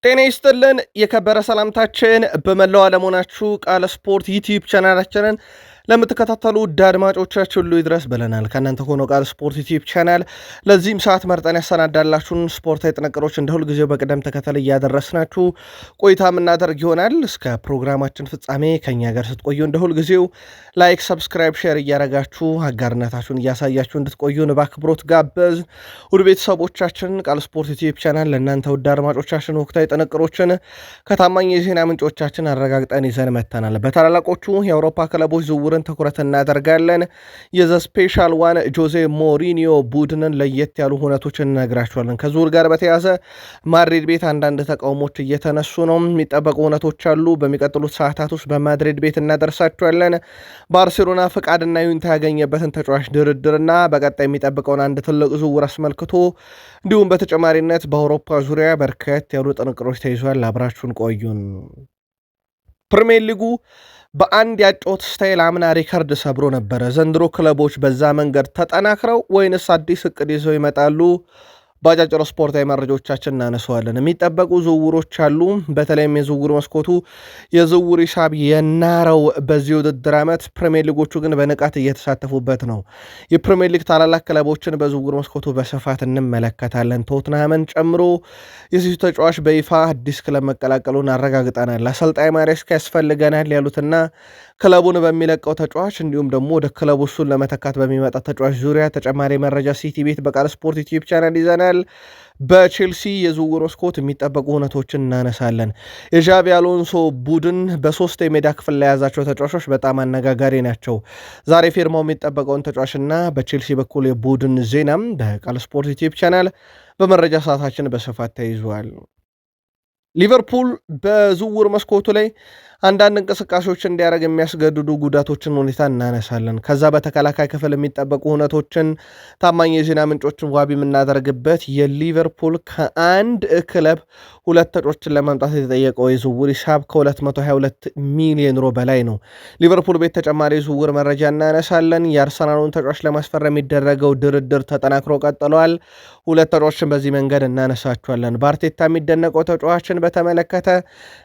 ጤና ይስጥልን የከበረ ሰላምታችን በመላው ዓለም ሆናችሁ ቃል ስፖርት ዩቲዩብ ቻናላችንን ለምትከታተሉ ውድ አድማጮቻችን ሁሉ ይድረስ ብለናል። ከእናንተ ሆኖ ቃል ስፖርት ዩቲዩብ ቻናል ለዚህም ሰዓት መርጠን ያሰናዳላችሁን ስፖርታዊ ጥንቅሮች እንደ ሁልጊዜው በቅደም ተከተል እያደረስናችሁ ቆይታ የምናደርግ ይሆናል። እስከ ፕሮግራማችን ፍጻሜ ከኛ ጋር ስትቆዩ እንደ ሁልጊዜው ላይክ፣ ሰብስክራይብ፣ ሼር እያረጋችሁ አጋርነታችሁን እያሳያችሁ እንድትቆዩን በአክብሮት ጋበዝ። ውድ ቤተሰቦቻችን ቃል ስፖርት ዩቲዩብ ቻናል ለእናንተ ውድ አድማጮቻችን ወቅታዊ ጥንቅሮችን ከታማኝ የዜና ምንጮቻችን አረጋግጠን ይዘን መጥተናል። በታላላቆቹ የአውሮፓ ክለቦች ዝውውርን ትኩረት እናደርጋለን። የዘ ስፔሻል ዋን ጆዜ ሞሪኒዮ ቡድንን ለየት ያሉ ሁነቶችን እነግራችኋለን። ከዝውውር ጋር በተያዘ ማድሪድ ቤት አንዳንድ ተቃውሞች እየተነሱ ነው። የሚጠበቁ ሁነቶች አሉ። በሚቀጥሉት ሰዓታት ውስጥ በማድሪድ ቤት እናደርሳችኋለን። ባርሴሎና ፈቃድና ይሁንታ ያገኘበትን ተጫዋች ድርድርና በቀጣይ የሚጠብቀውን አንድ ትልቅ ዝውውር አስመልክቶ እንዲሁም በተጨማሪነት በአውሮፓ ዙሪያ በርከት ያሉ ጥንቅሮች ተይዟል። አብራችሁን ቆዩን። ፕሪሚየር ሊጉ በአንድ ያጮት ስታይል አምና ሪከርድ ሰብሮ ነበረ። ዘንድሮ ክለቦች በዛ መንገድ ተጠናክረው ወይንስ አዲስ እቅድ ይዘው ይመጣሉ? በአጫጭር ስፖርታዊ መረጃዎቻችን እናነሰዋለን። የሚጠበቁ ዝውውሮች አሉ። በተለይም የዝውውር መስኮቱ የዝውውር ሂሳብ የናረው በዚህ ውድድር ዓመት ፕሪሚየር ሊጎቹ ግን በንቃት እየተሳተፉበት ነው። የፕሪሚየር ሊግ ታላላቅ ክለቦችን በዝውውር መስኮቱ በስፋት እንመለከታለን። ቶትንሃምን ጨምሮ የዚህ ተጫዋች በይፋ አዲስ ክለብ መቀላቀሉን አረጋግጠናል። አሰልጣኝ ማሬስካ ያስፈልገናል ያሉትና ክለቡን በሚለቀው ተጫዋች እንዲሁም ደግሞ ወደ ክለቡ እሱን ለመተካት በሚመጣ ተጫዋች ዙሪያ ተጨማሪ መረጃ ሲቲ ቤት በቃል ስፖርት ዩቲዩብ ቻናል ይዘናል። በቼልሲ የዝውውር መስኮት የሚጠበቁ እውነቶችን እናነሳለን። የዣቢ አሎንሶ ቡድን በሶስት የሜዳ ክፍል ላይ የያዛቸው ተጫዋቾች በጣም አነጋጋሪ ናቸው። ዛሬ ፊርማው የሚጠበቀውን ተጫዋችና በቼልሲ በኩል የቡድን ዜናም በቃል ስፖርት ዩቲዩብ ቻናል በመረጃ ሰዓታችን በስፋት ተይዟል። ሊቨርፑል በዝውውር መስኮቱ ላይ አንዳንድ እንቅስቃሴዎች እንዲያደርግ የሚያስገድዱ ጉዳቶችን ሁኔታ እናነሳለን። ከዛ በተከላካይ ክፍል የሚጠበቁ ሁነቶችን ታማኝ የዜና ምንጮችን ዋቢ የምናደርግበት የሊቨርፑል ከአንድ ክለብ ሁለት ተጫዋቾችን ለማምጣት የተጠየቀው የዝውውር ሂሳብ ከ222 ሚሊዮን ዩሮ በላይ ነው። ሊቨርፑል ቤት ተጨማሪ የዝውውር መረጃ እናነሳለን። የአርሰናሉን ተጫዋች ለማስፈረም የሚደረገው ድርድር ተጠናክሮ ቀጥለዋል። ሁለት ተጫዋቾችን በዚህ መንገድ እናነሳቸዋለን። በአርቴታ የሚደነቀው ተጫዋችን በተመለከተ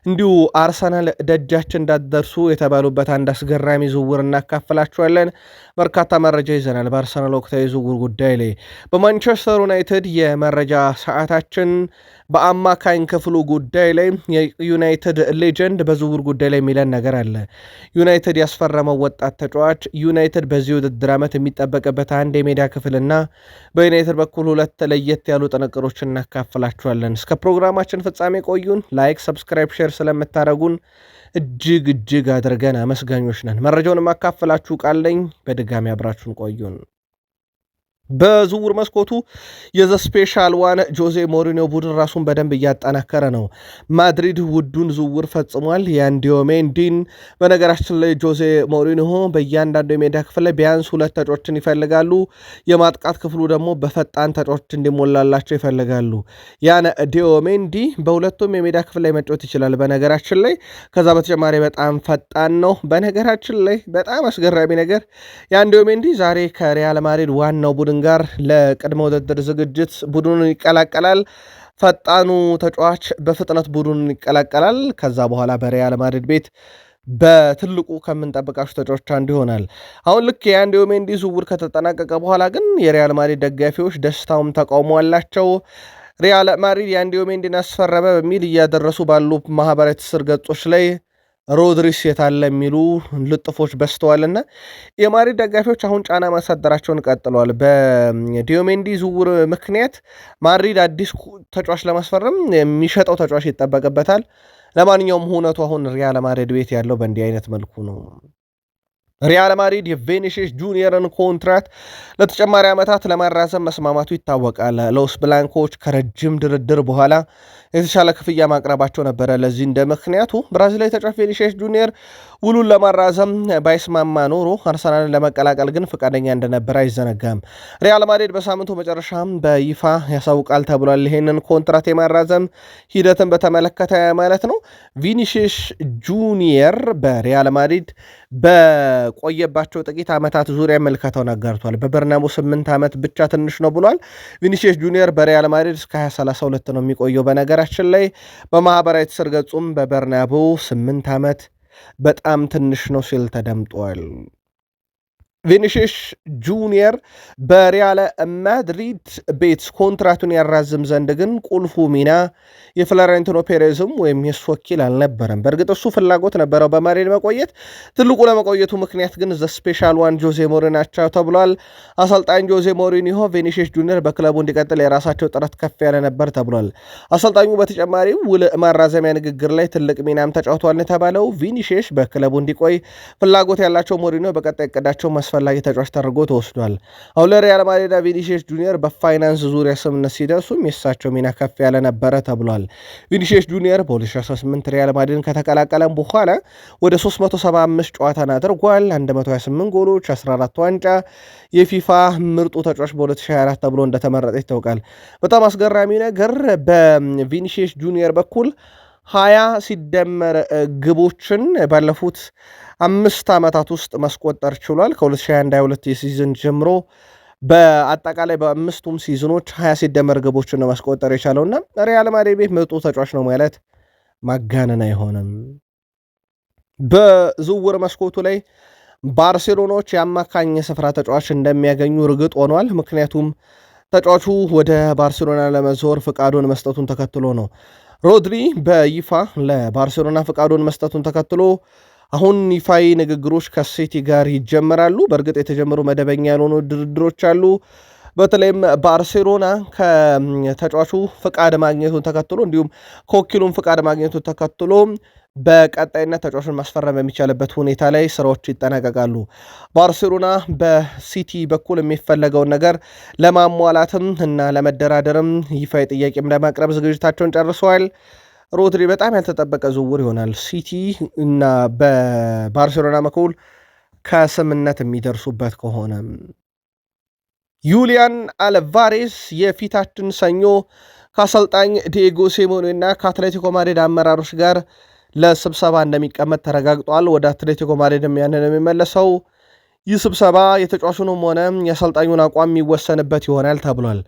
እንዲሁ አርሰናል ደጃችን እንዳትደርሱ የተባሉበት አንድ አስገራሚ ዝውውር እናካፍላችኋለን። በርካታ መረጃ ይዘናል በአርሰናል ወቅታዊ ዝውውር ጉዳይ ላይ። በማንቸስተር ዩናይትድ የመረጃ ሰዓታችን በአማካኝ ክፍሉ ጉዳይ ላይ የዩናይትድ ሌጀንድ በዝውውር ጉዳይ ላይ የሚለን ነገር አለ። ዩናይትድ ያስፈረመው ወጣት ተጫዋች ዩናይትድ በዚህ ውድድር ዓመት የሚጠበቅበት አንድ የሜዳ ክፍልና በዩናይትድ በኩል ሁለት ለየት ያሉ ጥንቅሮች እናካፍላችኋለን። እስከ ፕሮግራማችን ፍጻሜ ቆዩን። ላይክ፣ ሰብስክራይብ፣ ሼር ስለምታደረጉን እጅግ አድርገን አመስጋኞች ነን። መረጃውን የማካፈላችሁ ቃለኝ በድጋሚ አብራችሁን ቆዩን። በዝውውር መስኮቱ የዘ ስፔሻል ዋን ጆዜ ሞሪኒዮ ቡድን ራሱን በደንብ እያጠናከረ ነው። ማድሪድ ውዱን ዝውውር ፈጽሟል። የአንዲዮ ሜንዲን በነገራችን ላይ ጆዜ ሞሪኒዮ በእያንዳንዱ የሜዳ ክፍል ላይ ቢያንስ ሁለት ተጫዋቾችን ይፈልጋሉ። የማጥቃት ክፍሉ ደግሞ በፈጣን ተጫዋቾች እንዲሞላላቸው ይፈልጋሉ። ያን ዲዮ ሜንዲ በሁለቱም የሜዳ ክፍል ላይ መጫወት ይችላል በነገራችን ላይ። ከዛ በተጨማሪ በጣም ፈጣን ነው። በነገራችን ላይ በጣም አስገራሚ ነገር የአንዲዮ ሜንዲ ዛሬ ከሪያል ማድሪድ ዋናው ቡድን ጋር ለቅድመ ውድድር ዝግጅት ቡድኑን ይቀላቀላል። ፈጣኑ ተጫዋች በፍጥነት ቡድኑን ይቀላቀላል። ከዛ በኋላ በሪያል ማድሪድ ቤት በትልቁ ከምንጠብቃቸው ተጫዋቾች አንዱ ይሆናል። አሁን ልክ የአንዲዮ ሜንዲ ዝውውር ከተጠናቀቀ በኋላ ግን የሪያል ማድሪድ ደጋፊዎች ደስታውም ተቃውሞ አላቸው። ሪያል ማድሪድ የአንዲዮ ሜንዲን አስፈረመ በሚል እያደረሱ ባሉ ማህበራዊ ትስስር ገጾች ላይ ሮድሪስ የታለ የሚሉ ልጥፎች በስተዋልና የማድሪድ ደጋፊዎች አሁን ጫና ማሳደራቸውን ቀጥለዋል። በዲዮሜንዲ ዝውውር ምክንያት ማድሪድ አዲስ ተጫዋች ለማስፈረም የሚሸጠው ተጫዋች ይጠበቅበታል። ለማንኛውም ሁነቱ አሁን ሪያል ማድሪድ ቤት ያለው በእንዲህ አይነት መልኩ ነው። ሪያል ማድሪድ የቬኒሲየስ ጁኒየርን ኮንትራት ለተጨማሪ ዓመታት ለማራዘም መስማማቱ ይታወቃል። ሎስ ብላንኮች ከረጅም ድርድር በኋላ የተሻለ ክፍያ ማቅረባቸው ነበረ። ለዚህ እንደ ምክንያቱ ብራዚላዊ ተጫዋች ቬኒሲየስ ጁኒየር ውሉን ለማራዘም ባይስማማ ኖሮ አርሰናልን ለመቀላቀል ግን ፈቃደኛ እንደነበረ አይዘነጋም። ሪያል ማድሪድ በሳምንቱ መጨረሻም በይፋ ያሳውቃል ተብሏል። ይህንን ኮንትራት የማራዘም ሂደትን በተመለከተ ማለት ነው። ቪኒሲየስ ጁኒየር በሪያል ማድሪድ በቆየባቸው ጥቂት ዓመታት ዙሪያ መልከታውን አጋርቷል። በበርናቡ 8 ዓመት ብቻ ትንሽ ነው ብሏል። ቪኒሲየስ ጁኒየር በሪያል ማድሪድ እስከ 2032 ነው የሚቆየው። በነገራችን ላይ በማህበራዊ ትስስር ገጹም በበርናቡ 8 ዓመት በጣም ትንሽ ነው ሲል ተደምጧል። ቪኒሲየስ ጁኒየር በሪያል ማድሪድ ቤት ኮንትራቱን ያራዝም ዘንድ ግን ቁልፉ ሚና የፍሎሬንቲኖ ፔሬዝም ወይም የሱ ወኪል አልነበረም። በእርግጥ እሱ ፍላጎት ነበረው በማድሪድ መቆየት። ትልቁ ለመቆየቱ ምክንያት ግን ዘ ስፔሻል ዋን ጆዜ ሞሪኒዮ ናቸው ተብሏል። አሰልጣኝ ጆዜ ሞሪኒዮ ቪኒሲየስ ጁኒየር በክለቡ እንዲቀጥል የራሳቸው ጥረት ከፍ ያለ ነበር ተብሏል። አሰልጣኙ በተጨማሪ ውል ማራዘሚያ ንግግር ላይ ትልቅ ሚናም ተጫውቷል የተባለው ቪኒሲየስ በክለቡ እንዲቆይ ፍላጎት ያላቸው ሞሪኒዮ በቀጣይ እቅዳቸው አስፈላጊ ተጫዋች ተደርጎ ተወስዷል። አሁን ለሪያል ማድሪድ ቪኒሲየስ ጁኒየር በፋይናንስ ዙሪያ ስምምነት ሲደርሱም የእሳቸው ሚና ከፍ ያለ ነበረ ተብሏል። ቪኒሲየስ ጁኒየር በ2018 ሪያል ማድሪድን ከተቀላቀለም በኋላ ወደ 375 ጨዋታን አድርጓል። 128 ጎሎች፣ 14 ዋንጫ፣ የፊፋ ምርጡ ተጫዋች በ2024 ተብሎ እንደተመረጠ ይታወቃል። በጣም አስገራሚ ነገር በቪኒሲየስ ጁኒየር በኩል 20 ሲደመር ግቦችን ባለፉት 5 ዓመታት ውስጥ ማስቆጠር ችሏል። ከ2021/22 የሲዝን ጀምሮ በአጠቃላይ በአምስቱም ሲዝኖች 20 ሲደመር ግቦችን ነው ማስቆጠር የቻለውና ሪያል ማድሪድ ቤት ምርጡ ተጫዋች ነው ማለት ማጋነን አይሆንም። በዝውውር መስኮቱ ላይ ባርሴሎናዎች የአማካኝ ስፍራ ተጫዋች እንደሚያገኙ እርግጥ ሆኗል። ምክንያቱም ተጫዋቹ ወደ ባርሴሎና ለመዞር ፍቃዱን መስጠቱን ተከትሎ ነው። ሮድሪ በይፋ ለባርሴሎና ፍቃዱን መስጠቱን ተከትሎ አሁን ይፋዊ ንግግሮች ከሲቲ ጋር ይጀመራሉ። በእርግጥ የተጀመሩ መደበኛ ያልሆኑ ድርድሮች አሉ። በተለይም ባርሴሎና ከተጫዋቹ ፍቃድ ማግኘቱን ተከትሎ እንዲሁም ከወኪሉም ፍቃድ ማግኘቱን ተከትሎ በቀጣይነት ተጫዋቹን ማስፈረም በሚቻልበት ሁኔታ ላይ ስራዎች ይጠናቀቃሉ። ባርሴሎና በሲቲ በኩል የሚፈለገውን ነገር ለማሟላትም እና ለመደራደርም ይፋዊ ጥያቄም ለማቅረብ ዝግጅታቸውን ጨርሰዋል። ሮድሪ በጣም ያልተጠበቀ ዝውውር ይሆናል። ሲቲ እና በባርሴሎና በኩል ከስምነት የሚደርሱበት ከሆነ ዩሊያን አልቫሬስ የፊታችን ሰኞ ከአሰልጣኝ ዲየጎ ሲሞኔ እና ከአትሌቲኮ ማድሪድ አመራሮች ጋር ለስብሰባ እንደሚቀመጥ ተረጋግጧል። ወደ አትሌቲኮ ማድሪድም ያንን የሚመለሰው ይህ ስብሰባ የተጫዋቹንም ሆነ የአሰልጣኙን አቋም የሚወሰንበት ይሆናል ተብሏል።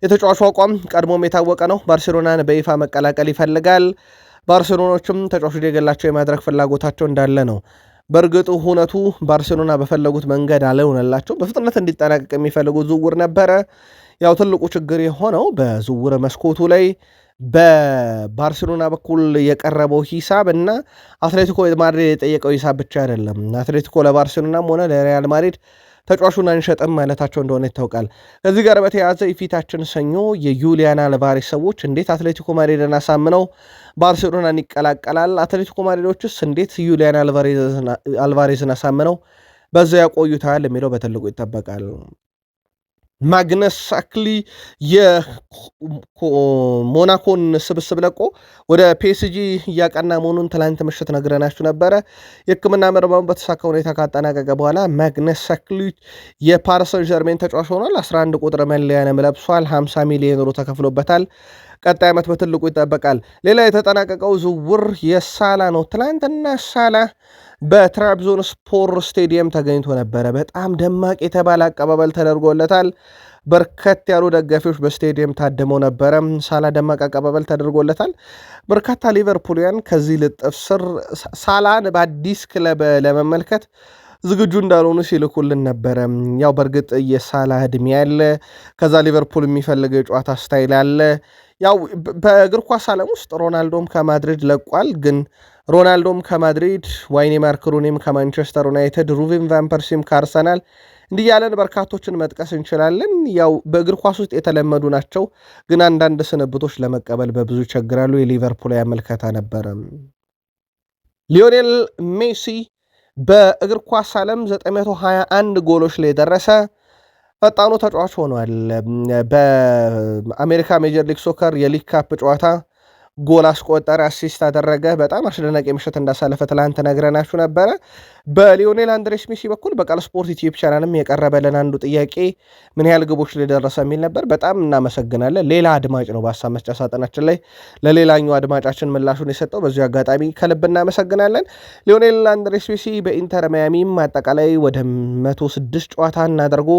የተጫዋቹ አቋም ቀድሞም የታወቀ ነው። ባርሴሎናን በይፋ መቀላቀል ይፈልጋል። ባርሴሎናዎችም ተጫዋቹ የገላቸው የማድረግ ፍላጎታቸው እንዳለ ነው። በእርግጡ ሁነቱ ባርሴሎና በፈለጉት መንገድ አልሆነላቸው። በፍጥነት እንዲጠናቀቅ የሚፈልጉት ዝውውር ነበረ። ያው ትልቁ ችግር የሆነው በዝውውር መስኮቱ ላይ በባርሴሎና በኩል የቀረበው ሂሳብ እና አትሌቲኮ ማድሪድ የጠየቀው ሂሳብ ብቻ አይደለም። አትሌቲኮ ለባርሴሎናም ሆነ ለሪያል ማድሪድ ተጫዋቹን አንሸጥም ማለታቸው እንደሆነ ይታወቃል። ከዚህ ጋር በተያያዘ የፊታችን ሰኞ የዩሊያን አልቫሬስ ሰዎች እንዴት አትሌቲኮ ማድሪድን አሳምነው ባርሴሎናን ይቀላቀላል? አትሌቲኮ ማድሪዶችስ እንዴት ዩሊያን አልቫሬስን አሳምነው በዛ ያቆዩታል የሚለው በትልቁ ይጠበቃል። ማግነስ ሳክሊ የሞናኮን ስብስብ ለቆ ወደ ፒኤስጂ እያቀና መሆኑን ትላንት ምሽት ነግረናችሁ ነበረ። የሕክምና ምርመራውን በተሳካ ሁኔታ ካጠናቀቀ በኋላ ማግነስ ሳክሊ የፓሪሰን ጀርሜን ተጫዋች ሆኗል። 11 ቁጥር መለያንም ለብሷል። 50 ሚሊዮን ዩሮ ተከፍሎበታል። ቀጣይ ዓመት በትልቁ ይጠበቃል። ሌላ የተጠናቀቀው ዝውውር የሳላ ነው። ትላንትና ሳላ በትራብዞን ስፖር ስቴዲየም ተገኝቶ ነበረ። በጣም ደማቅ የተባለ አቀባበል ተደርጎለታል። በርከት ያሉ ደጋፊዎች በስቴዲየም ታድመው ነበረ። ሳላ ደማቅ አቀባበል ተደርጎለታል። በርካታ ሊቨርፑልያን ከዚህ ልጥፍ ስር ሳላን በአዲስ ክለብ ለመመልከት ዝግጁ እንዳልሆኑ ሲልኩልን ነበረ። ያው በእርግጥ የሳላ ዕድሜ ያለ ከዛ ሊቨርፑል የሚፈልገው የጨዋታ ስታይል አለ። ያው በእግር ኳስ ዓለም ውስጥ ሮናልዶም ከማድሪድ ለቋል። ግን ሮናልዶም ከማድሪድ፣ ዋይኔ ማርክ ሩኒም ከማንቸስተር ዩናይትድ፣ ሩቪን ቫን ፐርሲም ከአርሰናል እንዲህ ያለን በርካቶችን መጥቀስ እንችላለን። ያው በእግር ኳስ ውስጥ የተለመዱ ናቸው። ግን አንዳንድ ስንብቶች ለመቀበል በብዙ ይቸግራሉ። የሊቨርፑል ያመልከታ ነበረ። ሊዮኔል ሜሲ በእግር ኳስ ዓለም 921 ጎሎች ላይ የደረሰ ፈጣኑ ተጫዋች ሆኗል። በአሜሪካ ሜጀር ሊግ ሶከር የሊግ ካፕ ጨዋታ ጎል አስቆጠረ፣ አሲስት አደረገ። በጣም አስደናቂ ምሽት እንዳሳለፈ ትላንት ነግረናችሁ ነበረ። በሊዮኔል አንድሬስ ሜሲ በኩል በቃል ስፖርት ዩቲዩብ ቻናልም የቀረበልን አንዱ ጥያቄ ምን ያህል ግቦች ሊደረሰ የሚል ነበር። በጣም እናመሰግናለን። ሌላ አድማጭ ነው በሀሳብ መስጫ ሳጥናችን ላይ ለሌላኛው አድማጫችን ምላሹን የሰጠው። በዚሁ አጋጣሚ ከልብ እናመሰግናለን። ሊዮኔል አንድሬስ ሜሲ በኢንተር ማያሚም አጠቃላይ ወደ 106 ጨዋታ እናደርጎ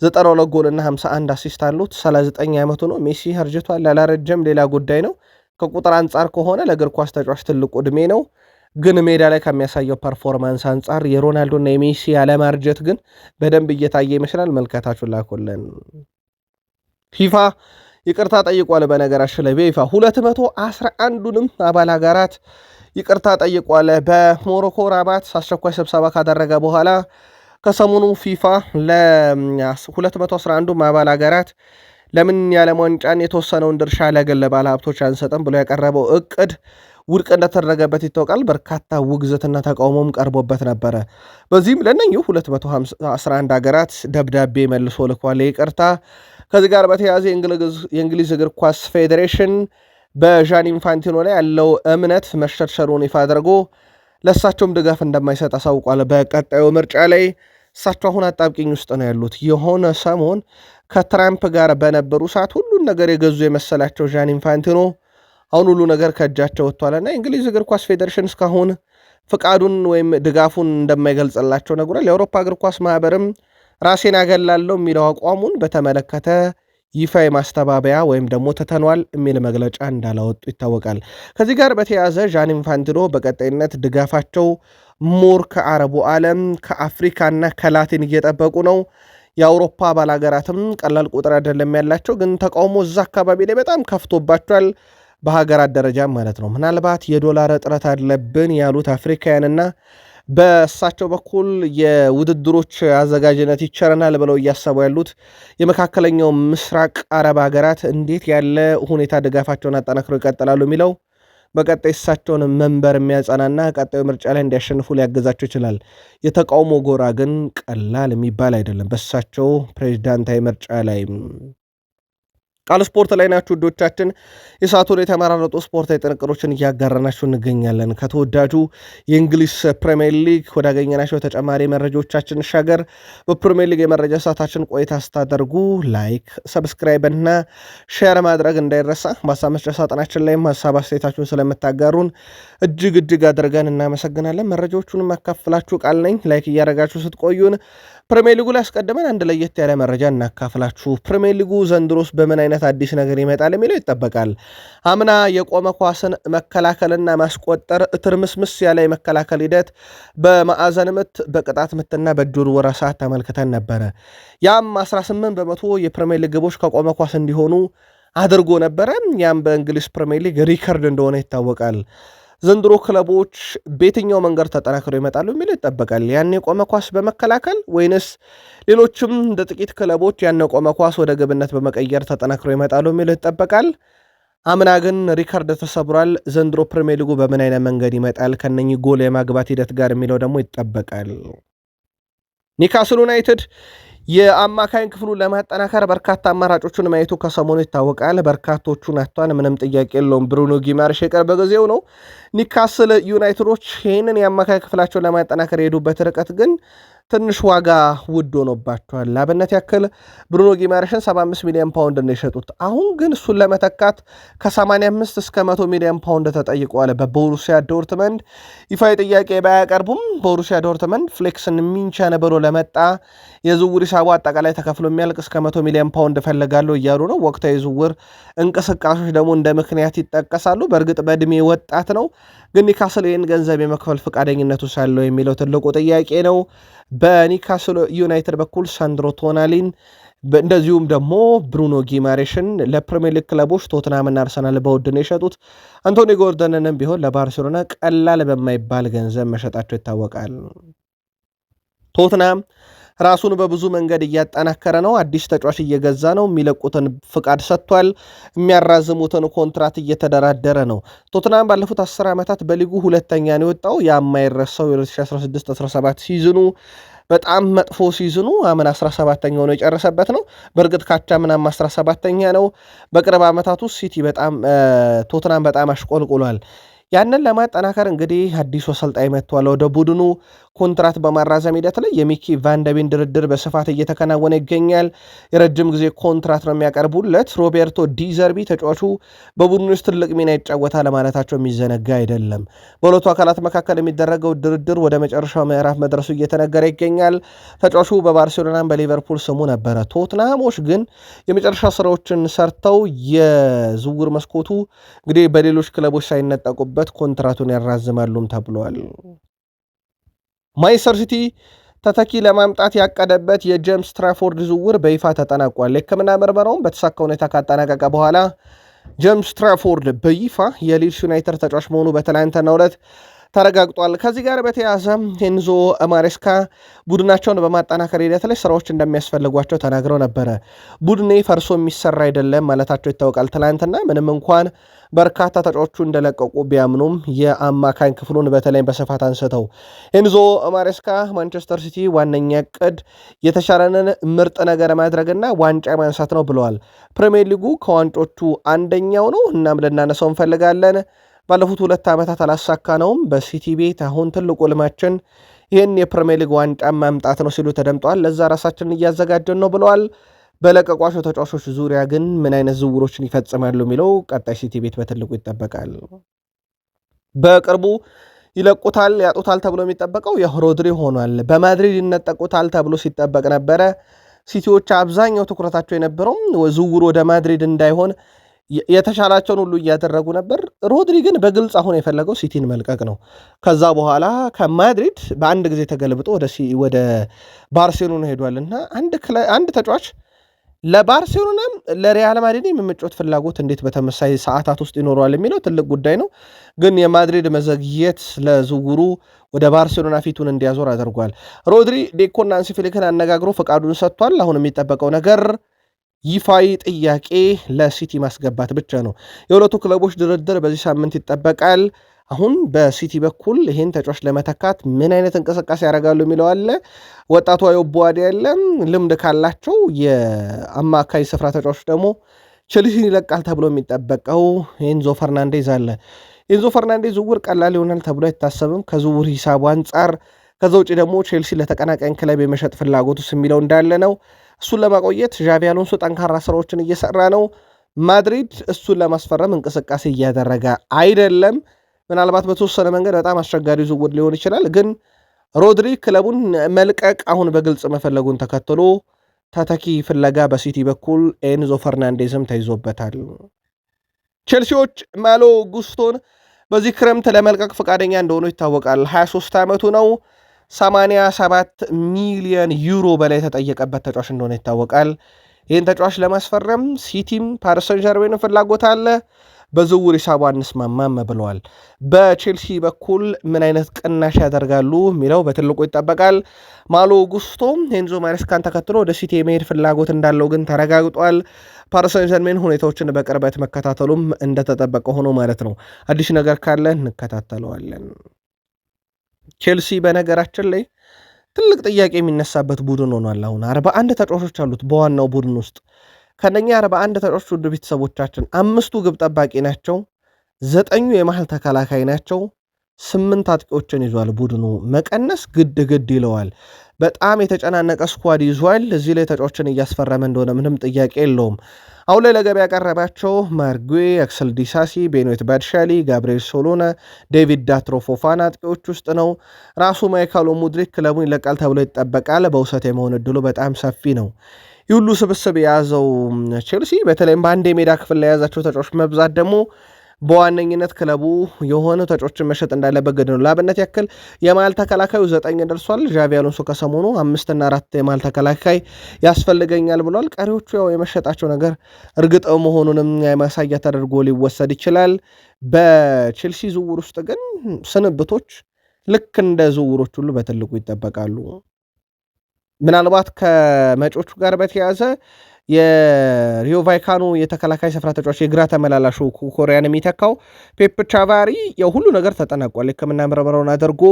92 ጎልና 51 አሲስት አሉት። 39 ዓመቱ ነው። ሜሲ አርጅቷል አላረጀም ሌላ ጉዳይ ነው። ከቁጥር አንጻር ከሆነ ለእግር ኳስ ተጫዋች ትልቁ ዕድሜ ነው። ግን ሜዳ ላይ ከሚያሳየው ፐርፎርማንስ አንጻር የሮናልዶና የሜሲ አለማርጀት ግን በደንብ እየታየ ይመስላል። መልከታችሁን ላኩልን። ፊፋ ይቅርታ ጠይቋል። በነገራችን ላይ በይፋ 211ዱንም አባል ሀገራት ይቅርታ ጠይቋል። በሞሮኮ ራባት አስቸኳይ ስብሰባ ካደረገ በኋላ ከሰሞኑ ፊፋ ለ211ዱም አባል ሀገራት ለምን የዓለም ዋንጫን የተወሰነውን ድርሻ ለግል ባለሀብቶች አንሰጥም ብሎ ያቀረበው እቅድ ውድቅ እንደተደረገበት ይታወቃል። በርካታ ውግዘትና ተቃውሞም ቀርቦበት ነበረ። በዚህም ለእነኚሁ 211 ሀገራት ደብዳቤ መልሶ ልኳል ይቅርታ። ከዚህ ጋር በተያያዘ የእንግሊዝ እግር ኳስ ፌዴሬሽን በዣኒ ኢንፋንቲኖ ላይ ያለው እምነት መሸርሸሩን ይፋ አድርጎ ለእሳቸውም ድጋፍ እንደማይሰጥ አሳውቋል። በቀጣዩ ምርጫ ላይ እሳቸው አሁን አጣብቂኝ ውስጥ ነው ያሉት። የሆነ ሰሞን ከትራምፕ ጋር በነበሩ ሰዓት ሁሉን ነገር የገዙ የመሰላቸው ዣኒ ኢንፋንቲኖ አሁን ሁሉ ነገር ከእጃቸው ወጥቷልና የእንግሊዝ እግር ኳስ ፌዴሬሽን እስካሁን ፍቃዱን ወይም ድጋፉን እንደማይገልጽላቸው ነግሯል። የአውሮፓ እግር ኳስ ማህበርም ራሴን አገላለሁ የሚለው አቋሙን በተመለከተ ይፋ የማስተባበያ ወይም ደግሞ ትተኗል የሚል መግለጫ እንዳላወጡ ይታወቃል። ከዚህ ጋር በተያያዘ ዣኒ ኢንፋንቲኖ በቀጣይነት ድጋፋቸው ሞር ከአረቡ ዓለም ከአፍሪካና ከላቲን እየጠበቁ ነው። የአውሮፓ አባል ሀገራትም ቀላል ቁጥር አይደለም ያላቸው፣ ግን ተቃውሞ እዛ አካባቢ ላይ በጣም ከፍቶባቸዋል። በሀገራት ደረጃ ማለት ነው። ምናልባት የዶላር እጥረት አለብን ያሉት አፍሪካውያንና በእሳቸው በኩል የውድድሮች አዘጋጅነት ይቸረናል ብለው እያሰቡ ያሉት የመካከለኛው ምስራቅ አረብ ሀገራት እንዴት ያለ ሁኔታ ድጋፋቸውን አጠናክረው ይቀጥላሉ የሚለው በቀጣይ እሳቸውን መንበር የሚያጸናና ቀጣዩ ምርጫ ላይ እንዲያሸንፉ ሊያገዛቸው ይችላል። የተቃውሞ ጎራ ግን ቀላል የሚባል አይደለም በእሳቸው ፕሬዚዳንታዊ ምርጫ ላይ። ቃል ስፖርት ላይ ናችሁ ውዶቻችን። የሰዓቱን የተመራረጡ ስፖርታዊ ጥንቅሮችን እያጋራናችሁ እንገኛለን። ከተወዳጁ የእንግሊዝ ፕሪሚየር ሊግ ወዳገኘናቸው ተጨማሪ መረጃዎቻችን ሻገር። በፕሪሚየር ሊግ የመረጃ ሰዓታችን ቆይታ ስታደርጉ ላይክ፣ ሰብስክራይብ እና ሼር ማድረግ እንዳይረሳ። በሀሳብ መስጫ ሳጥናችን ላይም ሀሳብ አስተያየታችሁን ስለምታጋሩን እጅግ አድርገን እናመሰግናለን። መረጃዎቹንም አካፍላችሁ ቃል ነኝ ላይክ እያደረጋችሁ ስትቆዩን ፕሪሚየር ሊጉ ላይ አስቀድመን አንድ ለየት ያለ መረጃ እናካፍላችሁ። ፕሪሚየር ሊጉ ዘንድሮስ በምን አይነት አዲስ ነገር ይመጣል የሚለው ይጠበቃል። አምና የቆመ ኳስን መከላከልና ማስቆጠር ትርምስምስ ያለ የመከላከል ሂደት በማዕዘን ምት፣ በቅጣት ምትና በእጅ ውርወራ ሰዓት ተመልክተን ነበረ። ያም 18 በመቶ የፕሪሚየር ሊግ ግቦች ከቆመ ኳስ እንዲሆኑ አድርጎ ነበረ። ያም በእንግሊዝ ፕሪሚየር ሊግ ሪከርድ እንደሆነ ይታወቃል። ዘንድሮ ክለቦች በየትኛው መንገድ ተጠናክረው ይመጣሉ የሚለው ይጠበቃል። ያን የቆመ ኳስ በመከላከል ወይንስ ሌሎችም እንደ ጥቂት ክለቦች ያን የቆመ ኳስ ወደ ግብነት በመቀየር ተጠናክረው ይመጣሉ የሚለው ይጠበቃል። አምና ግን ሪከርድ ተሰብሯል። ዘንድሮ ፕሪሚየር ሊጉ በምን አይነት መንገድ ይመጣል ከነኚህ ጎል የማግባት ሂደት ጋር የሚለው ደግሞ ይጠበቃል። ኒውካስል ዩናይትድ የአማካኝ ክፍሉን ለማጠናከር በርካታ አማራጮቹን ማየቱ ከሰሞኑ ይታወቃል። በርካቶቹን አጥቷል፣ ምንም ጥያቄ የለውም። ብሩኖ ጊማሬሽ የቅርብ ጊዜው ነው። ኒውካስል ዩናይትዶች ይህንን የአማካኝ ክፍላቸውን ለማጠናከር የሄዱበት ርቀት ግን ትንሽ ዋጋ ውድ ሆኖባቸዋል። ላብነት ያክል ብሩኖ ጊማሬሽን 75 ሚሊዮን ፓውንድ ነው የሸጡት። አሁን ግን እሱን ለመተካት ከ85 እስከ 100 ሚሊዮን ፓውንድ ተጠይቀዋል። በቦሩሲያ ዶርትመንድ ይፋዊ ጥያቄ ባያቀርቡም ቦሩሲያ ዶርትመንድ ፍሌክስን ሚንቻነ ብሎ ለመጣ የዝውውር ሂሳቡ አጠቃላይ ተከፍሎ የሚያልቅ እስከ 100 ሚሊዮን ፓውንድ እፈልጋለሁ እያሉ ነው። ወቅታዊ የዝውውር እንቅስቃሴዎች ደግሞ እንደ ምክንያት ይጠቀሳሉ። በእርግጥ በእድሜ ወጣት ነው፣ ግን ኒውካስል ይህን ገንዘብ የመክፈል ፈቃደኝነቱ ሳለው የሚለው ትልቁ ጥያቄ ነው። በኒውካስል ዩናይትድ በኩል ሳንድሮ ቶናሊን እንደዚሁም ደግሞ ብሩኖ ጊማሬሽን ለፕሪሚየር ሊግ ክለቦች ቶትናምና አርሰናል በውድ ነው የሸጡት። አንቶኒ ጎርደንንም ቢሆን ለባርሴሎና ቀላል በማይባል ገንዘብ መሸጣቸው ይታወቃል። ቶትናም ራሱን በብዙ መንገድ እያጠናከረ ነው። አዲስ ተጫዋች እየገዛ ነው። የሚለቁትን ፍቃድ ሰጥቷል። የሚያራዝሙትን ኮንትራት እየተደራደረ ነው። ቶትናም ባለፉት 10 ዓመታት በሊጉ ሁለተኛ ነው የወጣው። የማይረሳው የ2016-17 ሲዝኑ በጣም መጥፎ ሲዝኑ አምን 17ኛ ሆኖ የጨረሰበት ነው። በእርግጥ ካቻምናም 17ኛ ነው። በቅርብ ዓመታት ውስጥ ሲቲ በጣም ቶትናም በጣም አሽቆልቁሏል። ያንን ለማጠናከር እንግዲህ አዲሱ አሰልጣኝ መጥቷል። ወደ ቡድኑ ኮንትራት በማራዘም ሂደት ላይ የሚኪ ቫንደቢን ድርድር በስፋት እየተከናወነ ይገኛል። የረጅም ጊዜ ኮንትራት ነው የሚያቀርቡለት። ሮቤርቶ ዲዘርቢ ተጫዋቹ በቡድኑ ውስጥ ትልቅ ሚና ይጫወታል ማለታቸው የሚዘነጋ አይደለም። በሁለቱ አካላት መካከል የሚደረገው ድርድር ወደ መጨረሻው ምዕራፍ መድረሱ እየተነገረ ይገኛል። ተጫዋቹ በባርሴሎናም በሊቨርፑል ስሙ ነበረ። ቶትናሞች ግን የመጨረሻ ስራዎችን ሰርተው የዝውውር መስኮቱ እንግዲህ በሌሎች ክለቦች ሳይነጠቁበት ኮንትራቱን ያራዝማሉም ተብሏል። ማንቸስተር ሲቲ ተተኪ ለማምጣት ያቀደበት የጄምስ ትራፎርድ ዝውውር በይፋ ተጠናቋል። የሕክምና ምርመራውን በተሳካ ሁኔታ ካጠናቀቀ በኋላ ጄምስ ትራፎርድ በይፋ የሊድስ ዩናይትድ ተጫዋች መሆኑ በትናንትናው ዕለት ተረጋግጧል። ከዚህ ጋር በተያያዘ ኤንዞ ማሬስካ ቡድናቸውን በማጠናከር ሂደት ላይ ስራዎች እንደሚያስፈልጓቸው ተናግረው ነበረ። ቡድኔ ፈርሶ የሚሰራ አይደለም ማለታቸው ይታወቃል። ትናንትና ምንም እንኳን በርካታ ተጫዋቾቹ እንደለቀቁ ቢያምኑም የአማካኝ ክፍሉን በተለይም በስፋት አንስተው ኤንዞ ማሬስካ ማንቸስተር ሲቲ ዋነኛ ዕቅድ የተሻለንን ምርጥ ነገር ማድረግና ዋንጫ ማንሳት ነው ብለዋል። ፕሪሚየር ሊጉ ከዋንጮቹ አንደኛው ነው፣ እናም ልናነሳው እንፈልጋለን። ባለፉት 2 ዓመታት አላሳካነውም። በሲቲ ቤት አሁን ትልቁ ልማችን ይህን የፕሪሚየር ሊግ ዋንጫ ማምጣት ነው ሲሉ ተደምጠዋል። ለዛ ራሳችንን እያዘጋጀን ነው ብለዋል። በለቀቋቸው ተጫዋቾች ዙሪያ ግን ምን አይነት ዝውውሮችን ይፈጽማሉ የሚለው ቀጣይ ሲቲ ቤት በትልቁ ይጠበቃል። በቅርቡ ይለቁታል ያጡታል ተብሎ የሚጠበቀው የሮድሪ ሆኗል። በማድሪድ ይነጠቁታል ተብሎ ሲጠበቅ ነበረ። ሲቲዎች አብዛኛው ትኩረታቸው የነበረው ዝውውሩ ወደ ማድሪድ እንዳይሆን የተሻላቸውን ሁሉ እያደረጉ ነበር። ሮድሪ ግን በግልጽ አሁን የፈለገው ሲቲን መልቀቅ ነው። ከዛ በኋላ ከማድሪድ በአንድ ጊዜ ተገልብጦ ወደ ባርሴሎና ሄዷል እና አንድ ተጫዋች ለባርሴሎናም ለሪያል ማድሪድ የመጫወት ፍላጎት እንዴት በተመሳይ ሰዓታት ውስጥ ይኖረዋል የሚለው ትልቅ ጉዳይ ነው። ግን የማድሪድ መዘግየት ለዝውውሩ ወደ ባርሴሎና ፊቱን እንዲያዞር አድርጓል። ሮድሪ ዴኮና አንሲ ፍሊክን አነጋግሮ ፈቃዱን ሰጥቷል። አሁን የሚጠበቀው ነገር ይፋዊ ጥያቄ ለሲቲ ማስገባት ብቻ ነው። የሁለቱ ክለቦች ድርድር በዚህ ሳምንት ይጠበቃል። አሁን በሲቲ በኩል ይህን ተጫዋች ለመተካት ምን አይነት እንቅስቃሴ ያደርጋሉ የሚለው አለ። ወጣቱ አዮብ ቡዋዲ ያለም ልምድ ካላቸው የአማካይ ስፍራ ተጫዋች ደግሞ ቼልሲን ይለቃል ተብሎ የሚጠበቀው ኤንዞ ፈርናንዴዝ አለ። ኤንዞ ፈርናንዴዝ ዝውውር ቀላል ይሆናል ተብሎ አይታሰብም ከዝውውር ሂሳቡ አንጻር። ከዛ ውጭ ደግሞ ቼልሲ ለተቀናቃኝ ክለብ የመሸጥ ፍላጎት ውስጥ የሚለው እንዳለ ነው። እሱን ለማቆየት ዣቪ አሎንሶ ጠንካራ ስራዎችን እየሰራ ነው። ማድሪድ እሱን ለማስፈረም እንቅስቃሴ እያደረገ አይደለም። ምናልባት በተወሰነ መንገድ በጣም አስቸጋሪ ዝውውር ሊሆን ይችላል። ግን ሮድሪ ክለቡን መልቀቅ አሁን በግልጽ መፈለጉን ተከትሎ ተተኪ ፍለጋ በሲቲ በኩል ኤንዞ ፈርናንዴዝም ተይዞበታል። ቼልሲዎች ማሎ ጉስቶን በዚህ ክረምት ለመልቀቅ ፈቃደኛ እንደሆኑ ይታወቃል። 23 ዓመቱ ነው። 87 ሚሊዮን ዩሮ በላይ የተጠየቀበት ተጫዋች እንደሆነ ይታወቃል። ይህን ተጫዋች ለማስፈረም ሲቲም ፓሪስ ሰን ዠርሜን ፍላጎት አለ። በዝውውር ሂሳቡ አንስማማም ብለዋል። በቼልሲ በኩል ምን አይነት ቅናሽ ያደርጋሉ የሚለው በትልቁ ይጠበቃል። ማሎ ጉስቶ ኤንዞ ማሬስካን ተከትሎ ወደ ሲቲ የመሄድ ፍላጎት እንዳለው ግን ተረጋግጧል። ፓሪስ ሰን ዠርሜን ሁኔታዎችን በቅርበት መከታተሉም እንደተጠበቀ ሆኖ ማለት ነው። አዲስ ነገር ካለ እንከታተለዋለን። ቼልሲ በነገራችን ላይ ትልቅ ጥያቄ የሚነሳበት ቡድን ሆኗል። አሁን 41 ተጫዋቾች አሉት በዋናው ቡድን ውስጥ። ከነኛ 41 ተጫዋቾች ውድ ቤተሰቦቻችን 5ቱ ግብ ጠባቂ ናቸው፣ 9ኙ የመሃል ተከላካይ ናቸው፣ 8 አጥቂዎችን ይዟል። ቡድኑ መቀነስ ግድ ይለዋል። በጣም የተጨናነቀ ስኳድ ይዟል። እዚህ ላይ ተጫዋቾችን እያስፈረመ እንደሆነ ምንም ጥያቄ የለውም። አሁን ላይ ለገበያ ያቀረባቸው ማርጉ፣ አክሰል ዲሳሲ፣ ቤኖት ባድሻሊ፣ ጋብሪኤል ሶሎነ፣ ዴቪድ ዳትሮ ፎፋና አጥቂዎች ውስጥ ነው። ራሱ ማይካሎ ሙድሪክ ክለቡን ይለቃል ተብሎ ይጠበቃል። በውሰት የመሆን እድሉ በጣም ሰፊ ነው። ይህ ሁሉ ስብስብ የያዘው ቼልሲ በተለይም በአንድ የሜዳ ክፍል ላይ የያዛቸው ተጫዋቾች መብዛት ደግሞ በዋነኝነት ክለቡ የሆነ ተጫዋቾችን መሸጥ እንዳለበት ግድ ነው። ለአብነት ያክል የመሃል ተከላካዩ 9 ደርሷል። ዣቪ አሎንሶ ከሰሞኑ 5 እና 4 የመሃል ተከላካይ ያስፈልገኛል ብሏል። ቀሪዎቹ ያው የመሸጣቸው ነገር እርግጥ መሆኑንም የማሳያ ተደርጎ ሊወሰድ ይችላል። በቼልሲ ዝውውር ውስጥ ግን ስንብቶች ልክ እንደ ዝውውሮች ሁሉ በትልቁ ይጠበቃሉ። ምናልባት ከመጪዎቹ ጋር በተያያዘ የሪዮ ቫይካኖ የተከላካይ ስፍራ ተጫዋች የግራ ተመላላሹ ኮሪያን የሚተካው ፔፕ ቻቫሪ ያው ሁሉ ነገር ተጠናቋል። ሕክምና ምርመራውን አድርጎ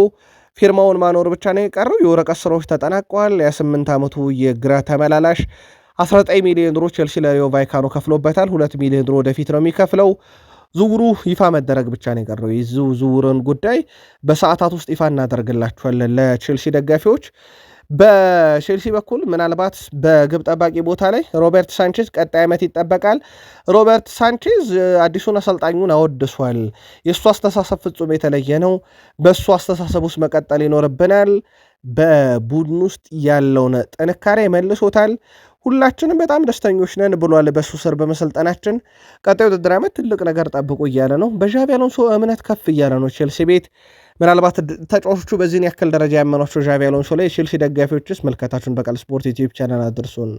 ፊርማውን ማኖር ብቻ ነው የቀረው። የወረቀት ስራዎች ተጠናቀዋል። የ8 ዓመቱ የግራ ተመላላሽ 19 ሚሊዮን ዩሮ ቼልሲ ለሪዮ ቫይካኖ ከፍሎበታል። 2 ሚሊዮን ዩሮ ወደፊት ነው የሚከፍለው። ዝውውሩ ይፋ መደረግ ብቻ ነው የቀረው። የዝውውርን ጉዳይ በሰዓታት ውስጥ ይፋ እናደርግላችኋለን ለቼልሲ ደጋፊዎች። በቼልሲ በኩል ምናልባት በግብ ጠባቂ ቦታ ላይ ሮበርት ሳንቼዝ ቀጣይ ዓመት ይጠበቃል። ሮበርት ሳንቼዝ አዲሱን አሰልጣኙን አወድሷል። የእሱ አስተሳሰብ ፍጹም የተለየ ነው። በእሱ አስተሳሰብ ውስጥ መቀጠል ይኖርብናል። በቡድን ውስጥ ያለውን ጥንካሬ መልሶታል። ሁላችንም በጣም ደስተኞች ነን ብሏል። በሱ ስር በመሰልጠናችን ቀጣይ ውድድር ዓመት ትልቅ ነገር ጠብቁ እያለ ነው። በዣቪ አሎንሶ እምነት ከፍ እያለ ነው ቼልሲ ቤት። ምናልባት ተጫዋቾቹ በዚህን ያክል ደረጃ ያመኗቸው ዣቪ አሎንሶ ላይ የቼልሲ ደጋፊዎችስ መልከታችሁን በቃል ስፖርት ዩቲዩብ ቻናል አድርሱን።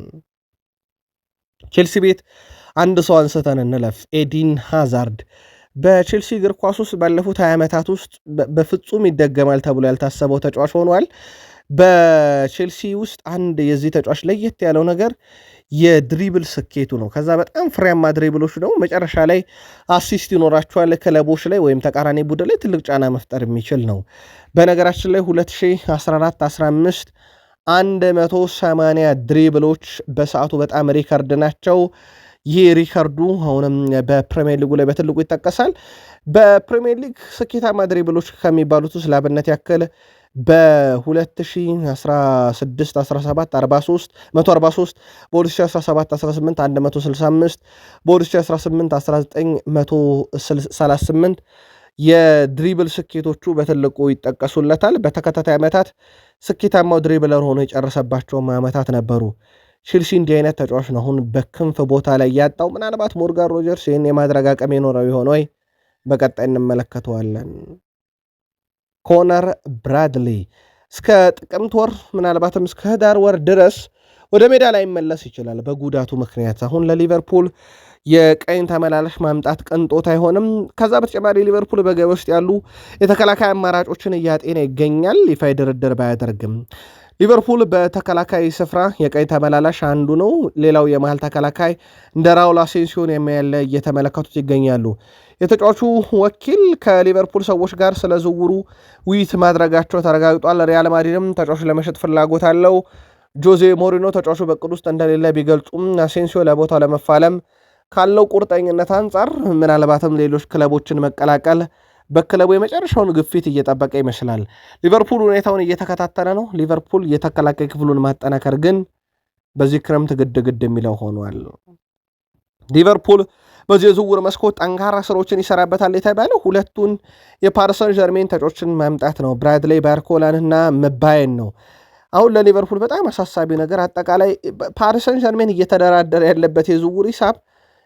ቼልሲ ቤት አንድ ሰው አንስተን እንለፍ። ኤዲን ሃዛርድ በቼልሲ እግር ኳስ ውስጥ ባለፉት 20 ዓመታት ውስጥ በፍጹም ይደገማል ተብሎ ያልታሰበው ተጫዋች ሆኗል። በቼልሲ ውስጥ አንድ የዚህ ተጫዋች ለየት ያለው ነገር የድሪብል ስኬቱ ነው። ከዛ በጣም ፍሬያማ ድሪብሎች ደግሞ መጨረሻ ላይ አሲስት ይኖራቸዋል። ክለቦች ላይ ወይም ተቃራኒ ቡድን ላይ ትልቅ ጫና መፍጠር የሚችል ነው። በነገራችን ላይ 2014-15 180 ድሪብሎች በሰዓቱ በጣም ሪከርድ ናቸው። ይህ ሪከርዱ አሁንም በፕሪሚየር ሊጉ ላይ በትልቁ ይጠቀሳል። በፕሪሚየር ሊግ ስኬታማ ድሪብሎች ከሚባሉት ውስጥ ላብነት ያክል በ2016-17 143 በ2017-18 165 በ2018-19 138 የድሪብል ስኬቶቹ በትልቁ ይጠቀሱለታል። በተከታታይ ዓመታት ስኬታማው ድሪብለር ሆኖ የጨረሰባቸውም ዓመታት ነበሩ። ቼልሲ እንዲህ አይነት ተጫዋች ነው አሁን በክንፍ ቦታ ላይ ያጣው። ምናልባት ሞርጋን ሮጀርስ ይህን የማድረግ አቅም የኖረው ይሆን ወይ? በቀጣይ እንመለከተዋለን። ኮነር ብራድሊ እስከ ጥቅምት ወር ምናልባትም እስከ ህዳር ወር ድረስ ወደ ሜዳ ላይ ይመለስ ይችላል በጉዳቱ ምክንያት። አሁን ለሊቨርፑል የቀኝ ተመላላሽ ማምጣት ቅንጦት አይሆንም። ከዛ በተጨማሪ ሊቨርፑል በገበያ ውስጥ ያሉ የተከላካይ አማራጮችን እያጤነ ይገኛል። ይፋ ድርድር ባያደርግም ሊቨርፑል በተከላካይ ስፍራ የቀኝ ተመላላሽ አንዱ ነው። ሌላው የመሃል ተከላካይ እንደ ራውል አሴንሲዮን የሚያለ እየተመለከቱት ይገኛሉ። የተጫዋቹ ወኪል ከሊቨርፑል ሰዎች ጋር ስለ ዝውውሩ ውይይት ማድረጋቸው ተረጋግጧል። ሪያል ማድሪድም ተጫዋቹ ለመሸጥ ፍላጎት አለው። ጆዜ ሞሪኖ ተጫዋቹ በቅድ ውስጥ እንደሌለ ቢገልጹም አሴንሲዮ ለቦታው ለመፋለም ካለው ቁርጠኝነት አንጻር ምናልባትም ሌሎች ክለቦችን መቀላቀል በክለቡ የመጨረሻውን ግፊት እየጠበቀ ይመስላል። ሊቨርፑል ሁኔታውን እየተከታተለ ነው። ሊቨርፑል የተከላካይ ክፍሉን ማጠናከር ግን በዚህ ክረምት ግድ የሚለው ሆኗል። ሊቨርፑል በዚህ የዝውውር መስኮት ጠንካራ ስራዎችን ይሰራበታል የተባለው ሁለቱን የፓሪሰን ጀርሜን ተጫዋቾችን ማምጣት ነው። ብራድሌ ባርኮላን እና መባየን ነው። አሁን ለሊቨርፑል በጣም አሳሳቢ ነገር አጠቃላይ ፓሪሰን ጀርሜን እየተደራደረ ያለበት የዝውውር ሂሳብ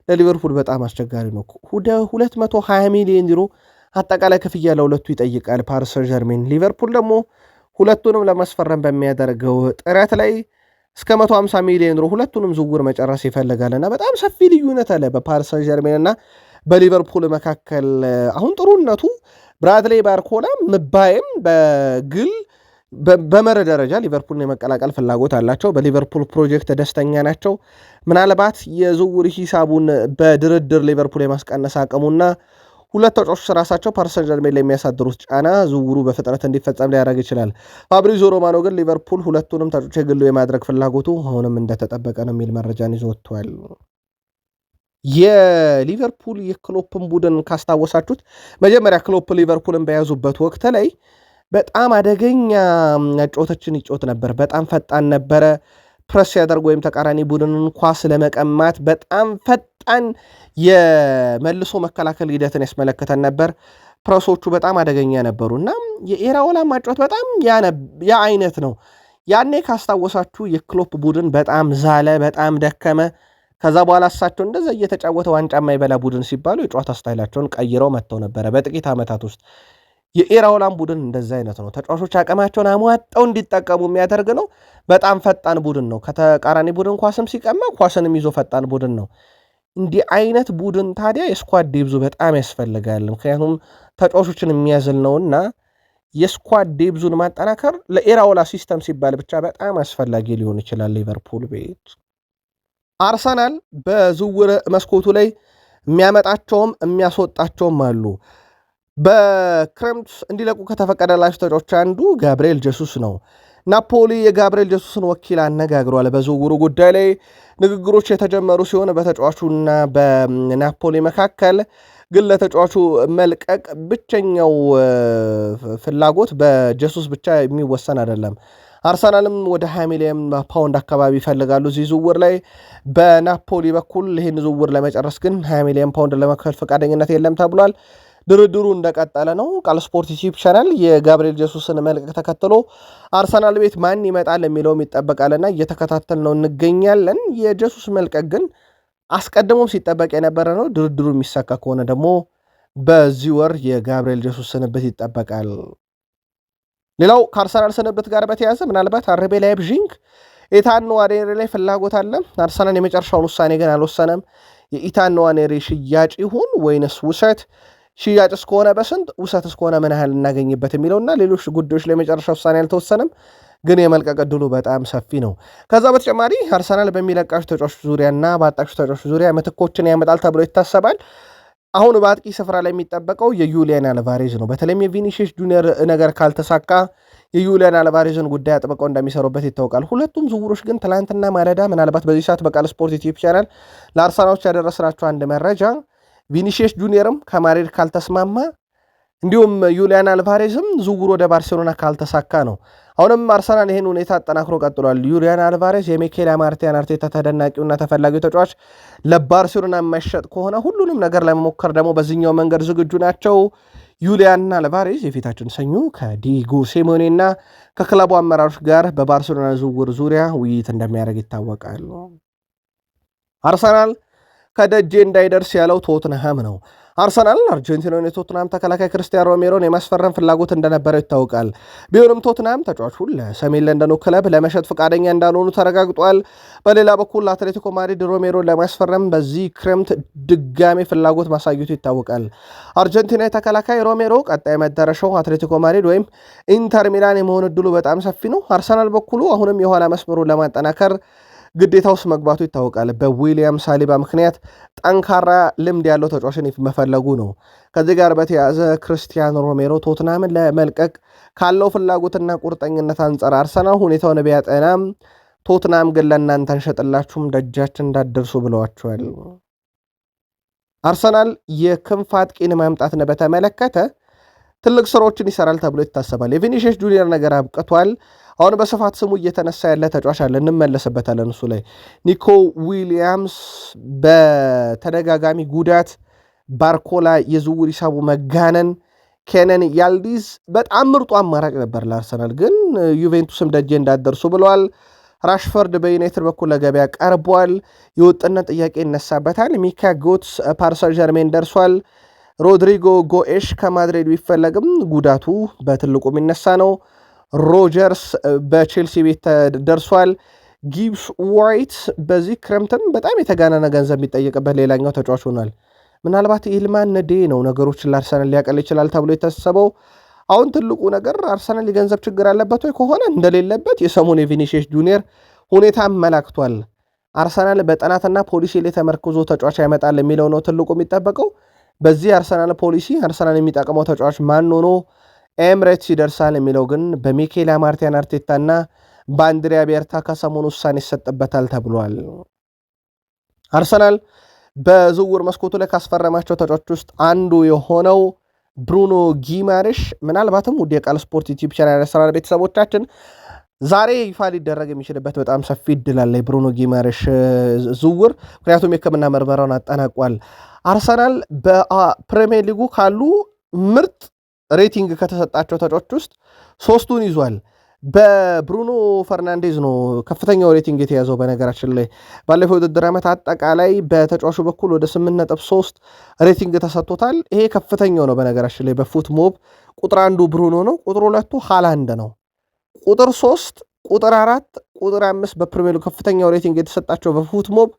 ለሊቨርፑል በጣም አስቸጋሪ ነው። 220 ሚሊዮን ዩሮ አጠቃላይ ክፍያ ለሁለቱ ይጠይቃል ፓሪሰን ጀርሜን። ሊቨርፑል ደግሞ ሁለቱንም ለማስፈረም በሚያደርገው ጥረት ላይ እስከ 150 ሚሊዮን ዩሮ ሁለቱንም ዝውውር መጨረስ ይፈልጋልና በጣም ሰፊ ልዩነት አለ በፓሪስ ሰን ጀርሜን እና በሊቨርፑል መካከል። አሁን ጥሩነቱ ብራድሌ ባርኮላ ምባይም በግል በመረ ደረጃ ሊቨርፑልን የመቀላቀል ፍላጎት አላቸው። በሊቨርፑል ፕሮጀክት ደስተኛ ናቸው። ምናልባት የዝውውር ሂሳቡን በድርድር ሊቨርፑል የማስቀነስ አቅሙና ሁለት ተጫዋቾች ራሳቸው ፓሪስ ሰን ጀርሜን ላይ የሚያሳድሩት ጫና ዝውውሩ በፍጥነት እንዲፈጸም ሊያደርግ ይችላል። ፋብሪዞ ሮማኖ ግን ሊቨርፑል ሁለቱንም ተጫዋቾች የግሉ የማድረግ ፍላጎቱ አሁንም እንደተጠበቀ ነው የሚል መረጃን ይዞ ወጥቷል። የሊቨርፑል የክሎፕን ቡድን ካስታወሳችሁት መጀመሪያ ክሎፕ ሊቨርፑልን በያዙበት ወቅት ላይ በጣም አደገኛ ጨዋታዎችን ይጫወት ነበር። በጣም ፈጣን ነበረ። ፕረስ ያደርግ ወይም ተቃራኒ ቡድንን ኳስ ለመቀማት በጣም ፈጣን የመልሶ መከላከል ሂደትን ያስመለከተን ነበር። ፕረሶቹ በጣም አደገኛ ነበሩ እና የኢራኦላ ማጫወት በጣም ያ አይነት ነው። ያኔ ካስታወሳችሁ የክሎፕ ቡድን በጣም ዛለ፣ በጣም ደከመ። ከዛ በኋላ እሳቸው እንደዛ እየተጫወተ ዋንጫ የማይበላ ቡድን ሲባሉ የጨዋታ ስታይላቸውን ቀይረው መጥተው ነበረ በጥቂት ዓመታት ውስጥ። የኢራኦላም ቡድን እንደዛ አይነት ነው። ተጫዋቾች አቅማቸውን አሟጠው እንዲጠቀሙ የሚያደርግ ነው። በጣም ፈጣን ቡድን ነው። ከተቃራኒ ቡድን ኳስም ሲቀማ ኳስንም ይዞ ፈጣን ቡድን ነው። እንዲህ አይነት ቡድን ታዲያ የስኳድ ዴብዙ በጣም ያስፈልጋል። ምክንያቱም ተጫዋቾችን የሚያዝል ነውና የስኳድ ዴብዙን ማጠናከር ለኢራኦላ ሲስተም ሲባል ብቻ በጣም አስፈላጊ ሊሆን ይችላል። ሊቨርፑል ቤት አርሰናል በዝውውር መስኮቱ ላይ የሚያመጣቸውም የሚያስወጣቸውም አሉ። በክረምት እንዲለቁ ከተፈቀደላቸው ተጫዋቾች አንዱ ጋብርኤል ጀሱስ ነው። ናፖሊ የጋብርኤል ጀሱስን ወኪል አነጋግሯል። በዝውውሩ ጉዳይ ላይ ንግግሮች የተጀመሩ ሲሆን በተጫዋቹና በናፖሊ መካከል ግን ለተጫዋቹ መልቀቅ ብቸኛው ፍላጎት በጀሱስ ብቻ የሚወሰን አይደለም። አርሰናልም ወደ 20 ሚሊዮን ፓውንድ አካባቢ ይፈልጋሉ እዚህ ዝውውር ላይ። በናፖሊ በኩል ይህን ዝውውር ለመጨረስ ግን 20 ሚሊዮን ፓውንድ ለመክፈል ፈቃደኝነት የለም ተብሏል። ድርድሩ እንደቀጠለ ነው። ቃል ስፖርት ዩቲዩብ ቻናል የጋብርኤል ጀሱስን መልቀቅ ተከትሎ አርሰናል ቤት ማን ይመጣል የሚለውም ይጠበቃልና እየተከታተል ነው እንገኛለን። የጀሱስ መልቀቅ ግን አስቀድሞም ሲጠበቅ የነበረ ነው። ድርድሩ የሚሳካ ከሆነ ደግሞ በዚህ ወር የጋብርኤል ጀሱስ ስንብት ይጠበቃል። ሌላው ከአርሰናል ስንብት ጋር በተያያዘ ምናልባት አርቤ ላይፕዚግ ኢታን ንዋኔሪ ላይ ፍላጎት አለ። አርሰናል የመጨረሻውን ውሳኔ ግን አልወሰነም። የኢታን ንዋኔሪ ሽያጭ ይሁን ወይንስ ውሰት፣ ሽያጭ እስከሆነ በስንት፣ ውሰት እስከሆነ ምን ያህል እናገኝበት የሚለውና ሌሎች ጉዳዮች ላይ የመጨረሻ ውሳኔ አልተወሰነም። ግን የመልቀቅ ዕድሉ በጣም ሰፊ ነው። ከዛ በተጨማሪ አርሰናል በሚለቃቸው ተጫዋቾች ዙሪያና በአጣቸው ተጫዋቾች ዙሪያ ምትኮችን ያመጣል ተብሎ ይታሰባል። አሁን በአጥቂ ስፍራ ላይ የሚጠበቀው የዩሊያን አልቫሬዝ ነው። በተለይም የቪኒሺየስ ጁኒየር ነገር ካልተሳካ የዩሊያን አልቫሬዝን ጉዳይ አጥብቀው እንደሚሰሩበት ይታወቃል። ሁለቱም ዝውውሮች ግን ትላንትና ማለዳ ምናልባት በዚህ ሰዓት በቃል ስፖርት ዩቲዩብ ቻናል ለአርሰናሎች ያደረስናቸው አንድ መረጃ ቪኒሺየስ ጁኒየርም ከማድሪድ ካልተስማማ እንዲሁም ዩሊያን አልቫሬዝም ዝውውር ወደ ባርሴሎና ካልተሳካ ነው። አሁንም አርሰናል ይህን ሁኔታ አጠናክሮ ቀጥሏል። ዩሊያን አልቫሬዝ የሚኬል አርቴታ ተደናቂውና ተፈላጊው ተጫዋች ለባርሴሎና የማይሸጥ ከሆነ ሁሉንም ነገር ለመሞከር ደግሞ በዚህኛው መንገድ ዝግጁ ናቸው። ዩሊያን አልቫሬዝ የፊታችን ሰኞ ከዲጎ ሲሞኔ እና ከክለቡ አመራሮች ጋር በባርሴሎና ዝውውር ዙሪያ ውይይት እንደሚያደርግ ይታወቃል። አርሰናል ከደጄ እንዳይደርስ ያለው ቶትንሃም ነው። አርሰናል አርጀንቲናውን የቶትናም ተከላካይ ክርስቲያን ሮሜሮን የማስፈረም ፍላጎት እንደነበረው ይታወቃል። ቢሆንም ቶትናም ተጫዋቹን ለሰሜን ለንደኑ ክለብ ለመሸጥ ፈቃደኛ እንዳልሆኑ ተረጋግጧል። በሌላ በኩል አትሌቲኮ ማድሪድ ሮሜሮን ለማስፈረም በዚህ ክረምት ድጋሜ ፍላጎት ማሳየቱ ይታወቃል። አርጀንቲና የተከላካይ ሮሜሮ ቀጣይ መዳረሻው አትሌቲኮ ማድሪድ ወይም ኢንተር ሚላን የመሆን እድሉ በጣም ሰፊ ነው። አርሰናል በኩሉ አሁንም የኋላ መስመሩን ለማጠናከር ግዴታ ውስጥ መግባቱ ይታወቃል። በዊሊያም ሳሊባ ምክንያት ጠንካራ ልምድ ያለው ተጫዋችን መፈለጉ ነው። ከዚህ ጋር በተያያዘ ክርስቲያን ሮሜሮ ቶትናምን ለመልቀቅ ካለው ፍላጎትና ቁርጠኝነት አንጻር አርሰናል ሁኔታውን ቢያጠናም ቶትናም ግን ለእናንተ እንሸጥላችሁም ደጃችን እንዳደርሱ ብለዋቸዋል። አርሰናል የክንፍ አጥቂን ማምጣትን በተመለከተ ትልቅ ስራዎችን ይሰራል ተብሎ ይታሰባል። የቪኒሺየስ ጁኒየር ነገር አብቅቷል። አሁን በስፋት ስሙ እየተነሳ ያለ ተጫዋች አለ፣ እንመለስበታለን። እሱ ላይ ኒኮ ዊሊያምስ በተደጋጋሚ ጉዳት፣ ባርኮላ የዝውውር ሂሳቡ መጋነን፣ ኬነን ያልዲዝ በጣም ምርጡ አማራጭ ነበር ለአርሰናል፣ ግን ዩቬንቱስም ደጄ እንዳደርሱ ብለዋል። ራሽፈርድ በዩናይትድ በኩል ለገበያ ቀርቧል። የወጥነት ጥያቄ ይነሳበታል። ሚካ ጎትስ ፓሪስ ሰን ዠርሜን ደርሷል። ሮድሪጎ ጎኤሽ ከማድሪድ ቢፈለግም ጉዳቱ በትልቁ የሚነሳ ነው። ሮጀርስ በቼልሲ ቤት ደርሷል። ጊብስ ዋይት በዚህ ክረምትም በጣም የተጋነነ ገንዘብ የሚጠየቅበት ሌላኛው ተጫዋች ሆኗል። ምናልባት ኢልማን ነዴ ነው ነገሮችን ለአርሰናል ሊያቀል ይችላል ተብሎ የታሰበው። አሁን ትልቁ ነገር አርሰናል የገንዘብ ችግር አለበት ወይ ከሆነ እንደሌለበት የሰሞኑ የቪኒሺየስ ጁኒየር ሁኔታ አመላክቷል። አርሰናል በጥናትና ፖሊሲ ላይ ተመርክዞ ተጫዋች ያመጣል የሚለው ነው ትልቁ የሚጠበቀው። በዚህ አርሰናል ፖሊሲ አርሰናል የሚጠቅመው ተጫዋች ማን ሆኖ ኤምሬትስ ይደርሳል የሚለው ግን በሚኬል አርቴታና በአንድሪያ ቤርታ ከሰሞኑ ውሳኔ ይሰጥበታል ተብሏል። አርሰናል በዝውውር መስኮቱ ላይ ካስፈረማቸው ተጫዋቾች ውስጥ አንዱ የሆነው ብሩኖ ጊማሬሽ ምናልባትም ውድ የቃል ስፖርት ዩቲዩብ ቻናል አርሰናል ቤተሰቦቻችን ዛሬ ይፋ ሊደረግ የሚችልበት በጣም ሰፊ እድል አለ የብሩኖ ጊማሬሽ ዝውውር፣ ምክንያቱም የሕክምና ምርመራውን አጠናቋል። አርሰናል በፕሪሚየር ሊጉ ካሉ ምርጥ ሬቲንግ ከተሰጣቸው ተጫዋቾች ውስጥ ሶስቱን ይዟል። በብሩኖ ፈርናንዴዝ ነው ከፍተኛው ሬቲንግ የተያዘው። በነገራችን ላይ ባለፈው ውድድር ዓመት አጠቃላይ በተጫዋቹ በኩል ወደ 8.3 ሬቲንግ ተሰጥቶታል። ይሄ ከፍተኛው ነው። በነገራችን ላይ በፉት ሞብ ቁጥር 1 ብሩኖ ነው፣ ቁጥር 2 ሃላንድ ነው፣ ቁጥር 3 ቁጥር 4 ቁጥር 5 በፕሪሚየር ሊግ ከፍተኛው ሬቲንግ የተሰጣቸው በፉት ሞብ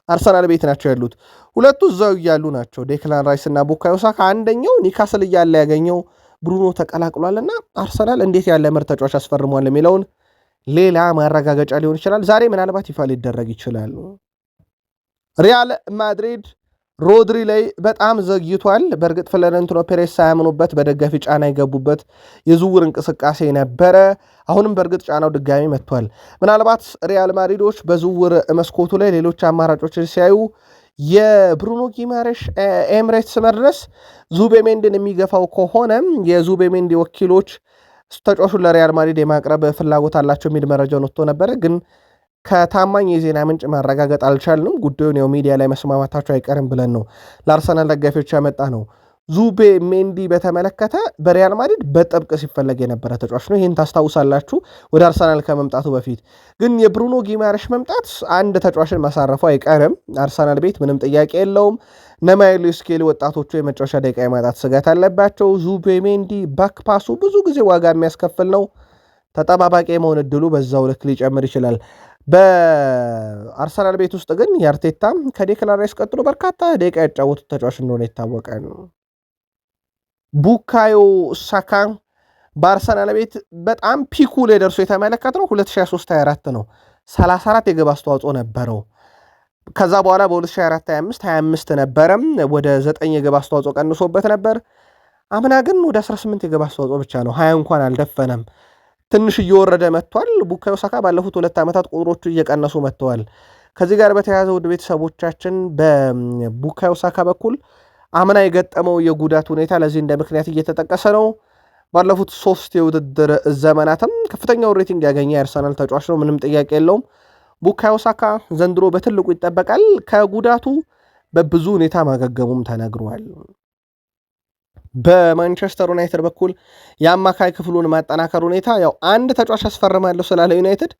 አርሰናል ቤት ናቸው ያሉት። ሁለቱ እዛው እያሉ ናቸው፣ ዴክላን ራይስ እና ቡካዮ ሳካ። አንደኛው ኒካስል እያለ ያገኘው ብሩኖ ተቀላቅሏልና አርሰናል እንዴት ያለ ምርጥ ተጫዋች አስፈርሟል የሚለውን ሌላ ማረጋገጫ ሊሆን ይችላል። ዛሬ ምናልባት ይፋ ሊደረግ ይችላል። ሪያል ማድሪድ ሮድሪ ላይ በጣም ዘግይቷል። በእርግጥ ፍሎሬንቲኖ ፔሬዝ ሳያምኑበት በደጋፊ ጫና የገቡበት የዝውውር እንቅስቃሴ ነበረ። አሁንም በእርግጥ ጫናው ድጋሚ መጥቷል። ምናልባት ሪያል ማድሪዶች በዝውውር መስኮቱ ላይ ሌሎች አማራጮችን ሲያዩ የብሩኖ ጊማሬሽ ኤምሬትስ መድረስ ዙቤሜንዲን የሚገፋው ከሆነም የዙቤሜንዲ ወኪሎች ተጫዋቹን ለሪያል ማድሪድ የማቅረብ ፍላጎት አላቸው የሚል መረጃውን ወጥቶ ነበረ። ግን ከታማኝ የዜና ምንጭ ማረጋገጥ አልቻልንም። ጉዳዩን ያው ሚዲያ ላይ መስማማታቸው አይቀርም ብለን ነው ለአርሰናል ደጋፊዎች ያመጣ ነው። ዙቤ ሜንዲ በተመለከተ በሪያል ማድሪድ በጥብቅ ሲፈለግ የነበረ ተጫዋች ነው። ይህን ታስታውሳላችሁ ወደ አርሰናል ከመምጣቱ በፊት። ግን የብሩኖ ጊማሬሽ መምጣት አንድ ተጫዋችን ማሳረፉ አይቀርም። አርሰናል ቤት ምንም ጥያቄ የለውም። ነማይሉ ስኬሊ ወጣቶቹ የመጫወቻ ደቂቃ የማጣት ስጋት አለባቸው። ዙቤ ሜንዲ ባክፓሱ ብዙ ጊዜ ዋጋ የሚያስከፍል ነው። ተጠባባቂ የመሆን እድሉ በዛው ልክ ሊጨምር ይችላል። በአርሰናል ቤት ውስጥ ግን የአርቴታም ከዴክላን ራይስ ቀጥሎ በርካታ ደቂቃ ያጫወቱት ተጫዋች እንደሆነ ይታወቃል። ቡካዮ ሳካ በአርሰናል ቤት በጣም ፒኩ ላይ ደርሶ የተመለከትነው 2023/24 ነው። 34 የግብ አስተዋጽኦ ነበረው። ከዛ በኋላ በ2024/25 ነበረም ወደ 9 የግብ አስተዋጽኦ ቀንሶበት ነበር። አምና ግን ወደ 18 የግብ አስተዋጽኦ ብቻ ነው፣ 20 እንኳን አልደፈነም። ትንሽ እየወረደ መጥቷል። ቡካዮ ሳካ ባለፉት 2 ዓመታት ቁጥሮቹ እየቀነሱ መጥተዋል። ከዚህ ጋር በተያያዘ ውድ ቤተሰቦቻችን በቡካዮ ሳካ በኩል አምና የገጠመው የጉዳት ሁኔታ ለዚህ እንደ ምክንያት እየተጠቀሰ ነው። ባለፉት 3 የውድድር ዘመናትም ከፍተኛው ሬቲንግ ያገኘ የአርሰናል ተጫዋች ነው፣ ምንም ጥያቄ የለውም። ቡካዮ ሳካ ዘንድሮ በትልቁ ይጠበቃል። ከጉዳቱ በብዙ ሁኔታ ማገገሙም ተነግሯል። በማንቸስተር ዩናይትድ በኩል የአማካይ ክፍሉን ማጠናከር ሁኔታ ያው አንድ ተጫዋች አስፈርማለሁ ስላለ ዩናይትድ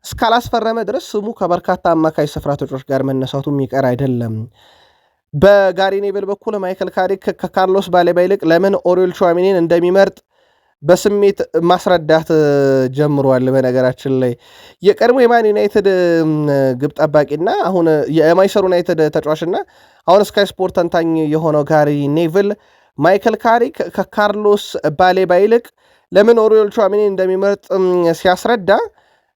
እስካላስፈረመ ድረስ ስሙ ከበርካታ አማካይ ስፍራ ተጫዋች ጋር መነሳቱ የሚቀር አይደለም። በጋሪ ኔቭል በኩል ማይክል ካሪክ ከካርሎስ ባሌባ ይልቅ ለምን ኦሪዮል ቹዋሜኒን እንደሚመርጥ በስሜት ማስረዳት ጀምሯል። በነገራችን ላይ የቀድሞ የማን ዩናይትድ ግብ ጠባቂና አሁን የማይሰር ዩናይትድ ተጫዋችና አሁን ስካይ ስፖርት ተንታኝ የሆነው ጋሪ ኔቭል ማይክል ካሪክ ከካርሎስ ባሌባ ይልቅ ለምን ኦሪዮል ቹዋሜኒን እንደሚመርጥ ሲያስረዳ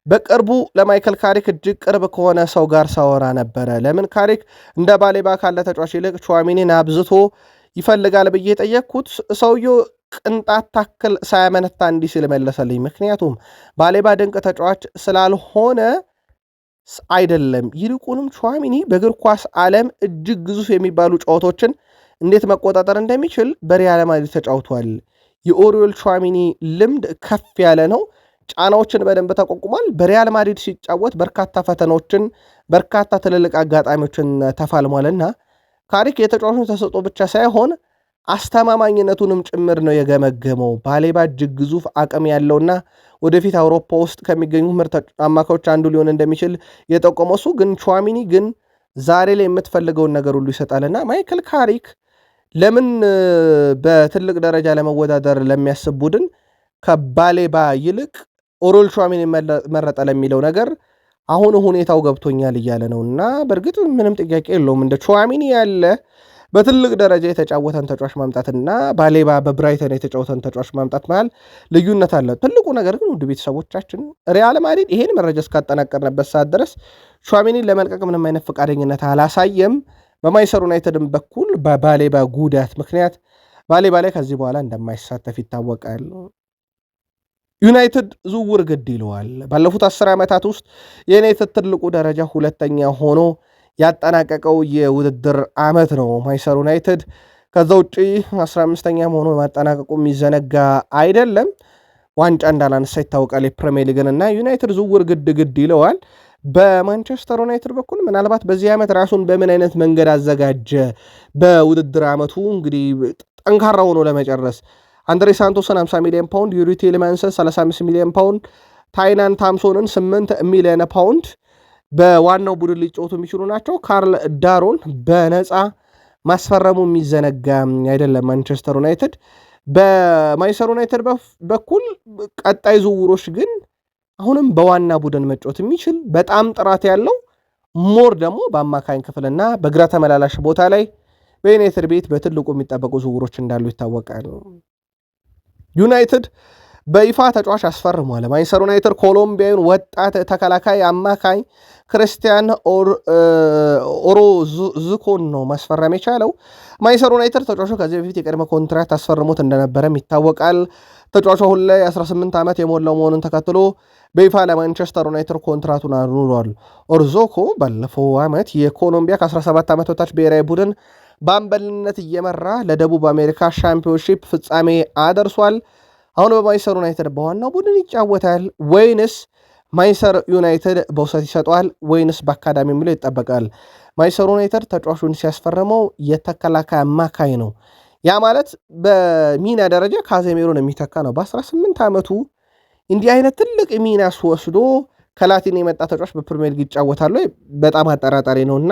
በቅርቡ ለማይክል ካሪክ እጅግ ቅርብ ከሆነ ሰው ጋር ሳወራ ነበረ። ለምን ካሪክ እንደ ባሌባ ካለ ተጫዋች ይልቅ ቹዋሜኒን አብዝቶ ይፈልጋል ብዬ ጠየቅኩት። ሰውየው ቅንጣት ታክል ሳያመነታ እንዲህ ሲል መለሰልኝ። ምክንያቱም ባሌባ ድንቅ ተጫዋች ስላልሆነ አይደለም፣ ይልቁንም ቹዋሜኒ በእግር ኳስ ዓለም እጅግ ግዙፍ የሚባሉ ጨዋታዎችን እንዴት መቆጣጠር እንደሚችል በሪያል ማድሪድ ተጫውቷል። የኦሪዮል ቹዋሜኒ ልምድ ከፍ ያለ ነው። ጫናዎችን በደንብ ተቋቁሟል። በሪያል ማድሪድ ሲጫወት በርካታ ፈተናዎችን፣ በርካታ ትልልቅ አጋጣሚዎችን ተፋልሟልና ካሪክ የተጫዋቹን ተሰጥኦ ብቻ ሳይሆን አስተማማኝነቱንም ጭምር ነው የገመገመው። ባሌባ እጅግ ግዙፍ አቅም ያለውና ወደፊት አውሮፓ ውስጥ ከሚገኙ ምርጥ አማካዮች አንዱ ሊሆን እንደሚችል የጠቆመው እሱ ግን ቹዋሜኒ ግን ዛሬ ላይ የምትፈልገውን ነገር ሁሉ ይሰጣልና ማይክል ካሪክ ለምን በትልቅ ደረጃ ለመወዳደር ለሚያስብ ቡድን ከባሌባ ይልቅ ኦሪዮል ቹዋሜኒ መረጠ ለሚለው ነገር አሁን ሁኔታው ገብቶኛል እያለ ነው። እና በእርግጥ ምንም ጥያቄ የለውም እንደ ቹዋሜኒ ያለ በትልቅ ደረጃ የተጫወተን ተጫዋች ማምጣትና ባሌባ በብራይተን የተጫወተን ተጫዋች ማምጣት መሃል ልዩነት አለ። ትልቁ ነገር ግን ውድ ቤተሰቦቻችን ሪያል ማድሪድ ይሄን መረጃ እስካጠናቀርንበት ሰዓት ድረስ ቹዋሜኒን ለመልቀቅ ምንም አይነት ፈቃደኝነት አላሳየም። በማንቸስተር ዩናይትድም በኩል በባሌባ ጉዳት ምክንያት ባሌባ ላይ ከዚህ በኋላ እንደማይሳተፍ ይታወቃል። ዩናይትድ ዝውውር ግድ ይለዋል። ባለፉት 10 ዓመታት ውስጥ የዩናይትድ ትልቁ ደረጃ 2ኛ ሆኖ ያጠናቀቀው የውድድር ዓመት ነው ማንቸስተር ዩናይትድ። ከዛ ውጪ 15ኛ ሆኖ ማጠናቀቁ የሚዘነጋ አይደለም። ዋንጫ እንዳላነሳ ይታወቃል የፕሪሚየር ሊግን እና ዩናይትድ ዝውውር ግድ ይለዋል። በማንቸስተር ዩናይትድ በኩል ምናልባት በዚህ ዓመት ራሱን በምን አይነት መንገድ አዘጋጀ በውድድር ዓመቱ እንግዲህ ጠንካራ ሆኖ ለመጨረስ አንድሬ ሳንቶስን 50 ሚሊዮን ፓውንድ፣ ዩሪ ቴሌማንስን 35 ሚሊዮን ፓውንድ፣ ታይናን ታምሶንን 8 ሚሊዮን ፓውንድ በዋናው ቡድን ሊጫወቱ የሚችሉ ናቸው። ካርል ዳሮን በነፃ ማስፈረሙ የሚዘነጋ አይደለም። ማንቸስተር ዩናይትድ በማንቸስተር ዩናይትድ በኩል ቀጣይ ዝውውሮች ግን አሁንም በዋና ቡድን መጫወት የሚችል በጣም ጥራት ያለው ሞር ደግሞ በአማካኝ ክፍልና በግራ ተመላላሽ ቦታ ላይ በዩናይትድ ቤት በትልቁ የሚጠበቁ ዝውውሮች እንዳሉ ይታወቃል። ዩናይትድ በይፋ ተጫዋች አስፈርሟል። ማንቸስተር ዩናይትድ ኮሎምቢያዊን ወጣት ተከላካይ አማካኝ ክርስቲያን ኦሮዝኮን ነው ማስፈረም የቻለው። ማንቸስተር ዩናይትድ ተጫዋቹ ከዚህ በፊት የቅድመ ኮንትራት አስፈርሞት እንደነበረም ይታወቃል። ተጫዋቹ አሁን ላይ 18 ዓመት የሞላው መሆኑን ተከትሎ በይፋ ለማንቸስተር ዩናይትድ ኮንትራቱን አኑሯል። ኦርዞኮ ባለፈው ዓመት የኮሎምቢያ ከ17 ዓመት በታች ብሔራዊ ቡድን በአምበልነት እየመራ ለደቡብ አሜሪካ ሻምፒዮንሺፕ ፍጻሜ አደርሷል። አሁን በማንቸስተር ዩናይትድ በዋናው ቡድን ይጫወታል ወይንስ ማንቸስተር ዩናይትድ በውሰት ይሰጠዋል ወይንስ በአካዳሚ የሚለው ይጠበቃል። ማንቸስተር ዩናይትድ ተጫዋቹን ሲያስፈርመው የተከላካይ አማካይ ነው። ያ ማለት በሚና ደረጃ ካዜሜሮን የሚተካ ነው። በ18 ዓመቱ እንዲህ አይነት ትልቅ ሚና ወስዶ ከላቲን የመጣ ተጫዋች በፕሪሚየር ሊግ ይጫወታል በጣም አጠራጣሪ ነውና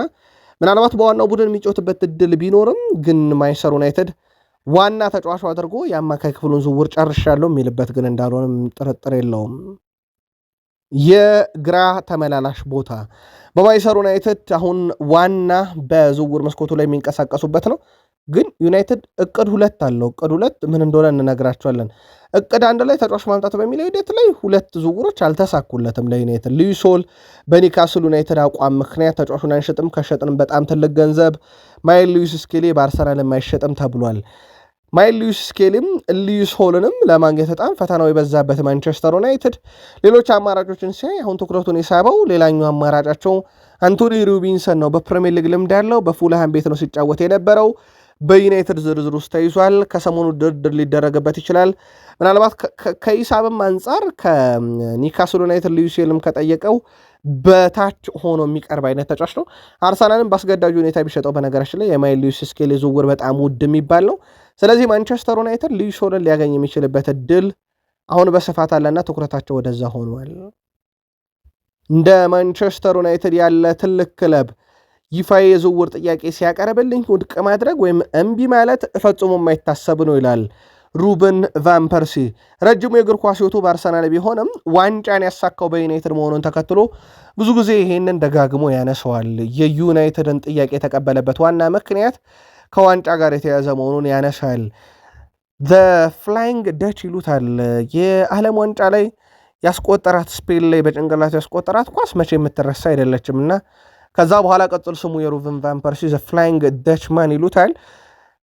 ምናልባት በዋናው ቡድን የሚጫወትበት እድል ቢኖርም ግን ማንቸስተር ዩናይትድ ዋና ተጫዋቹ አድርጎ የአማካይ ክፍሉን ዝውውር ጨርሻለሁ የሚልበት ግን እንዳልሆነም ጥርጥር የለውም። የግራ ተመላላሽ ቦታ በማንቸስተር ዩናይትድ አሁን ዋና በዝውውር መስኮቱ ላይ የሚንቀሳቀሱበት ነው። ግን ዩናይትድ እቅድ 2 አለው። እቅድ 2 ምን እንደሆነ እንነግራቸዋለን። እቅድ 1 ላይ ተጫዋች ማምጣት በሚለው ሂደት ላይ 2 ዝውውሮች አልተሳኩለትም ለዩናይትድ። ሉዊስ ሆል በኒካስል ዩናይትድ አቋም ምክንያት ተጫዋቹን አንሸጥም፣ ከሸጥንም በጣም ትልቅ ገንዘብ። ማይል ሉዊስ ስኬሊ በአርሰናል የማይሸጥም ተብሏል። ማይል ሉዊስ ስኬሊም ሉዊስ ሆልንም ለማግኘት በጣም ፈተናው የበዛበት ማንቸስተር ዩናይትድ ሌሎች አማራጮችን ሲያይ አሁን ትኩረቱን የሳበው ሌላኛው አማራጫቸው አንቶኒ ሩቢንሰን ነው። በፕሪሚየር ሊግ ልምድ ያለው በፉልሃም ቤት ነው ሲጫወት የነበረው። በዩናይትድ ዝርዝር ውስጥ ተይዟል። ከሰሞኑ ድርድር ሊደረግበት ይችላል። ምናልባት ከሂሳብም አንጻር ከኒካስል ዩናይትድ ሉዊስ ሆልም ከጠየቀው በታች ሆኖ የሚቀርብ አይነት ተጫዋች ነው። አርሰናልን በአስገዳጅ ሁኔታ ቢሸጠው በነገራችን ላይ የማይል ሉዊስ ስኬሊ ዝውውር በጣም ውድ የሚባል ነው። ስለዚህ ማንቸስተር ዩናይትድ ሉዊስ ሆልን ሊያገኝ የሚችልበት እድል አሁን በስፋት አለና ትኩረታቸው ወደዛ ሆኗል። እንደ ማንቸስተር ዩናይትድ ያለ ትልቅ ክለብ ይፋ የዝውውር ጥያቄ ሲያቀርብልኝ ውድቅ ማድረግ ወይም እምቢ ማለት ፈጽሞ የማይታሰብ ነው ይላል ሩበን ቫን ፐርሲ። ረጅሙ የእግር ኳስ ሕይወቱ በአርሰናል ቢሆንም ዋንጫን ያሳካው በዩናይትድ መሆኑን ተከትሎ ብዙ ጊዜ ይሄንን ደጋግሞ ያነሰዋል። የዩናይትድን ጥያቄ የተቀበለበት ዋና ምክንያት ከዋንጫ ጋር የተያዘ መሆኑን ያነሳል። ፍላይንግ ደች ይሉታል። የዓለም ዋንጫ ላይ ያስቆጠራት ስፔን ላይ በጭንቅላቱ ያስቆጠራት ኳስ መቼ የምትረሳ አይደለችም እና ከዛ በኋላ ቀጥል ስሙ የሩበን ቫን ፐርሲ ፍላይንግ ደችማን ይሉታል።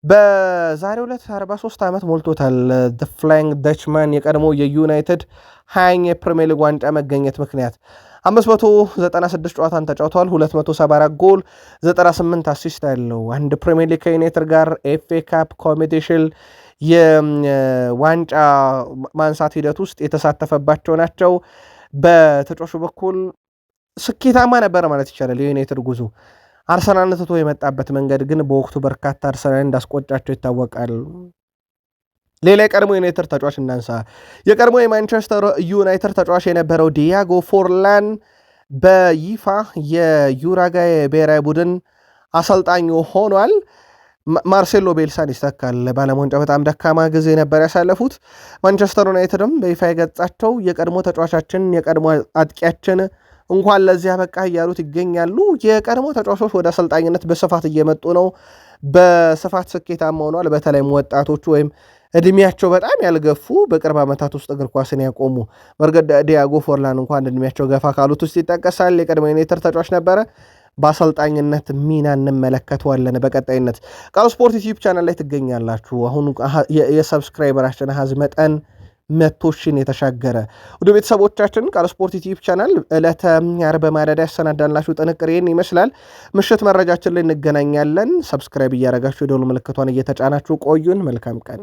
በዛሬው ዕለት 43 ዓመት ሞልቶታል። ፍላይንግ ደችማን የቀድሞ የዩናይትድ 20ኛ የፕሪሚየር ሊግ ዋንጫ መገኘት ምክንያት 596 ጨዋታን ተጫውተዋል። 274 ጎል፣ 98 አሲስት ያለው አንድ ፕሪሚየር ሊግ ከዩናይትድ ጋር ኤፍኤ ካፕ ኮምፒቲሽን የዋንጫ ማንሳት ሂደት ውስጥ የተሳተፈባቸው ናቸው። በተጫዋቹ በኩል ስኬታማ ነበረ ማለት ይቻላል የዩናይትድ ጉዞ። አርሰናል ትቶ የመጣበት መንገድ ግን በወቅቱ በርካታ አርሰናል እንዳስቆጫቸው ይታወቃል። ሌላ የቀድሞ ዩናይትድ ተጫዋች እናንሳ። የቀድሞ የማንቸስተር ዩናይትድ ተጫዋች የነበረው ዲያጎ ፎርላን በይፋ የዩራጋይ ብሔራዊ ቡድን አሰልጣኙ ሆኗል። ማርሴሎ ቤልሳን ይስተካል። በዓለም ዋንጫ በጣም ደካማ ጊዜ ነበር ያሳለፉት። ማንቸስተር ዩናይትድም በይፋ የገጻቸው የቀድሞ ተጫዋቻችን የቀድሞ አጥቂያችን እንኳን ለዚያ በቃ እያሉት ይገኛሉ። የቀድሞ ተጫዋቾች ወደ አሰልጣኝነት በስፋት እየመጡ ነው። በስፋት ስኬታማ ሆኗል። በተለይም ወጣቶቹ ወይም እድሜያቸው በጣም ያልገፉ በቅርብ ዓመታት ውስጥ እግር ኳስን ያቆሙ። በእርግጥ ዲያጎ ፎርላን እንኳን እድሜያቸው ገፋ ካሉት ውስጥ ይጠቀሳል። የቀድሞ ዩናይትድ ተጫዋች ነበረ። በአሰልጣኝነት ሚና እንመለከተዋለን በቀጣይነት። ቃል ስፖርት ዩቲዩብ ቻናል ላይ ትገኛላችሁ። አሁን የሰብስክራይበራችን አሃዝ መጠን 100,000 የተሻገረ ወደ ቤተሰቦቻችን ቃል ስፖርት ዩቲዩብ ቻናል ዕለተ ዓርብ በማለዳ ያሰናዳላችሁ ጥንቅር ይህን ይመስላል። ምሽት መረጃችን ላይ እንገናኛለን። ሰብስክራይብ እያደረጋችሁ የደወል ምልክቷን እየተጫናችሁ ቆዩን። መልካም ቀን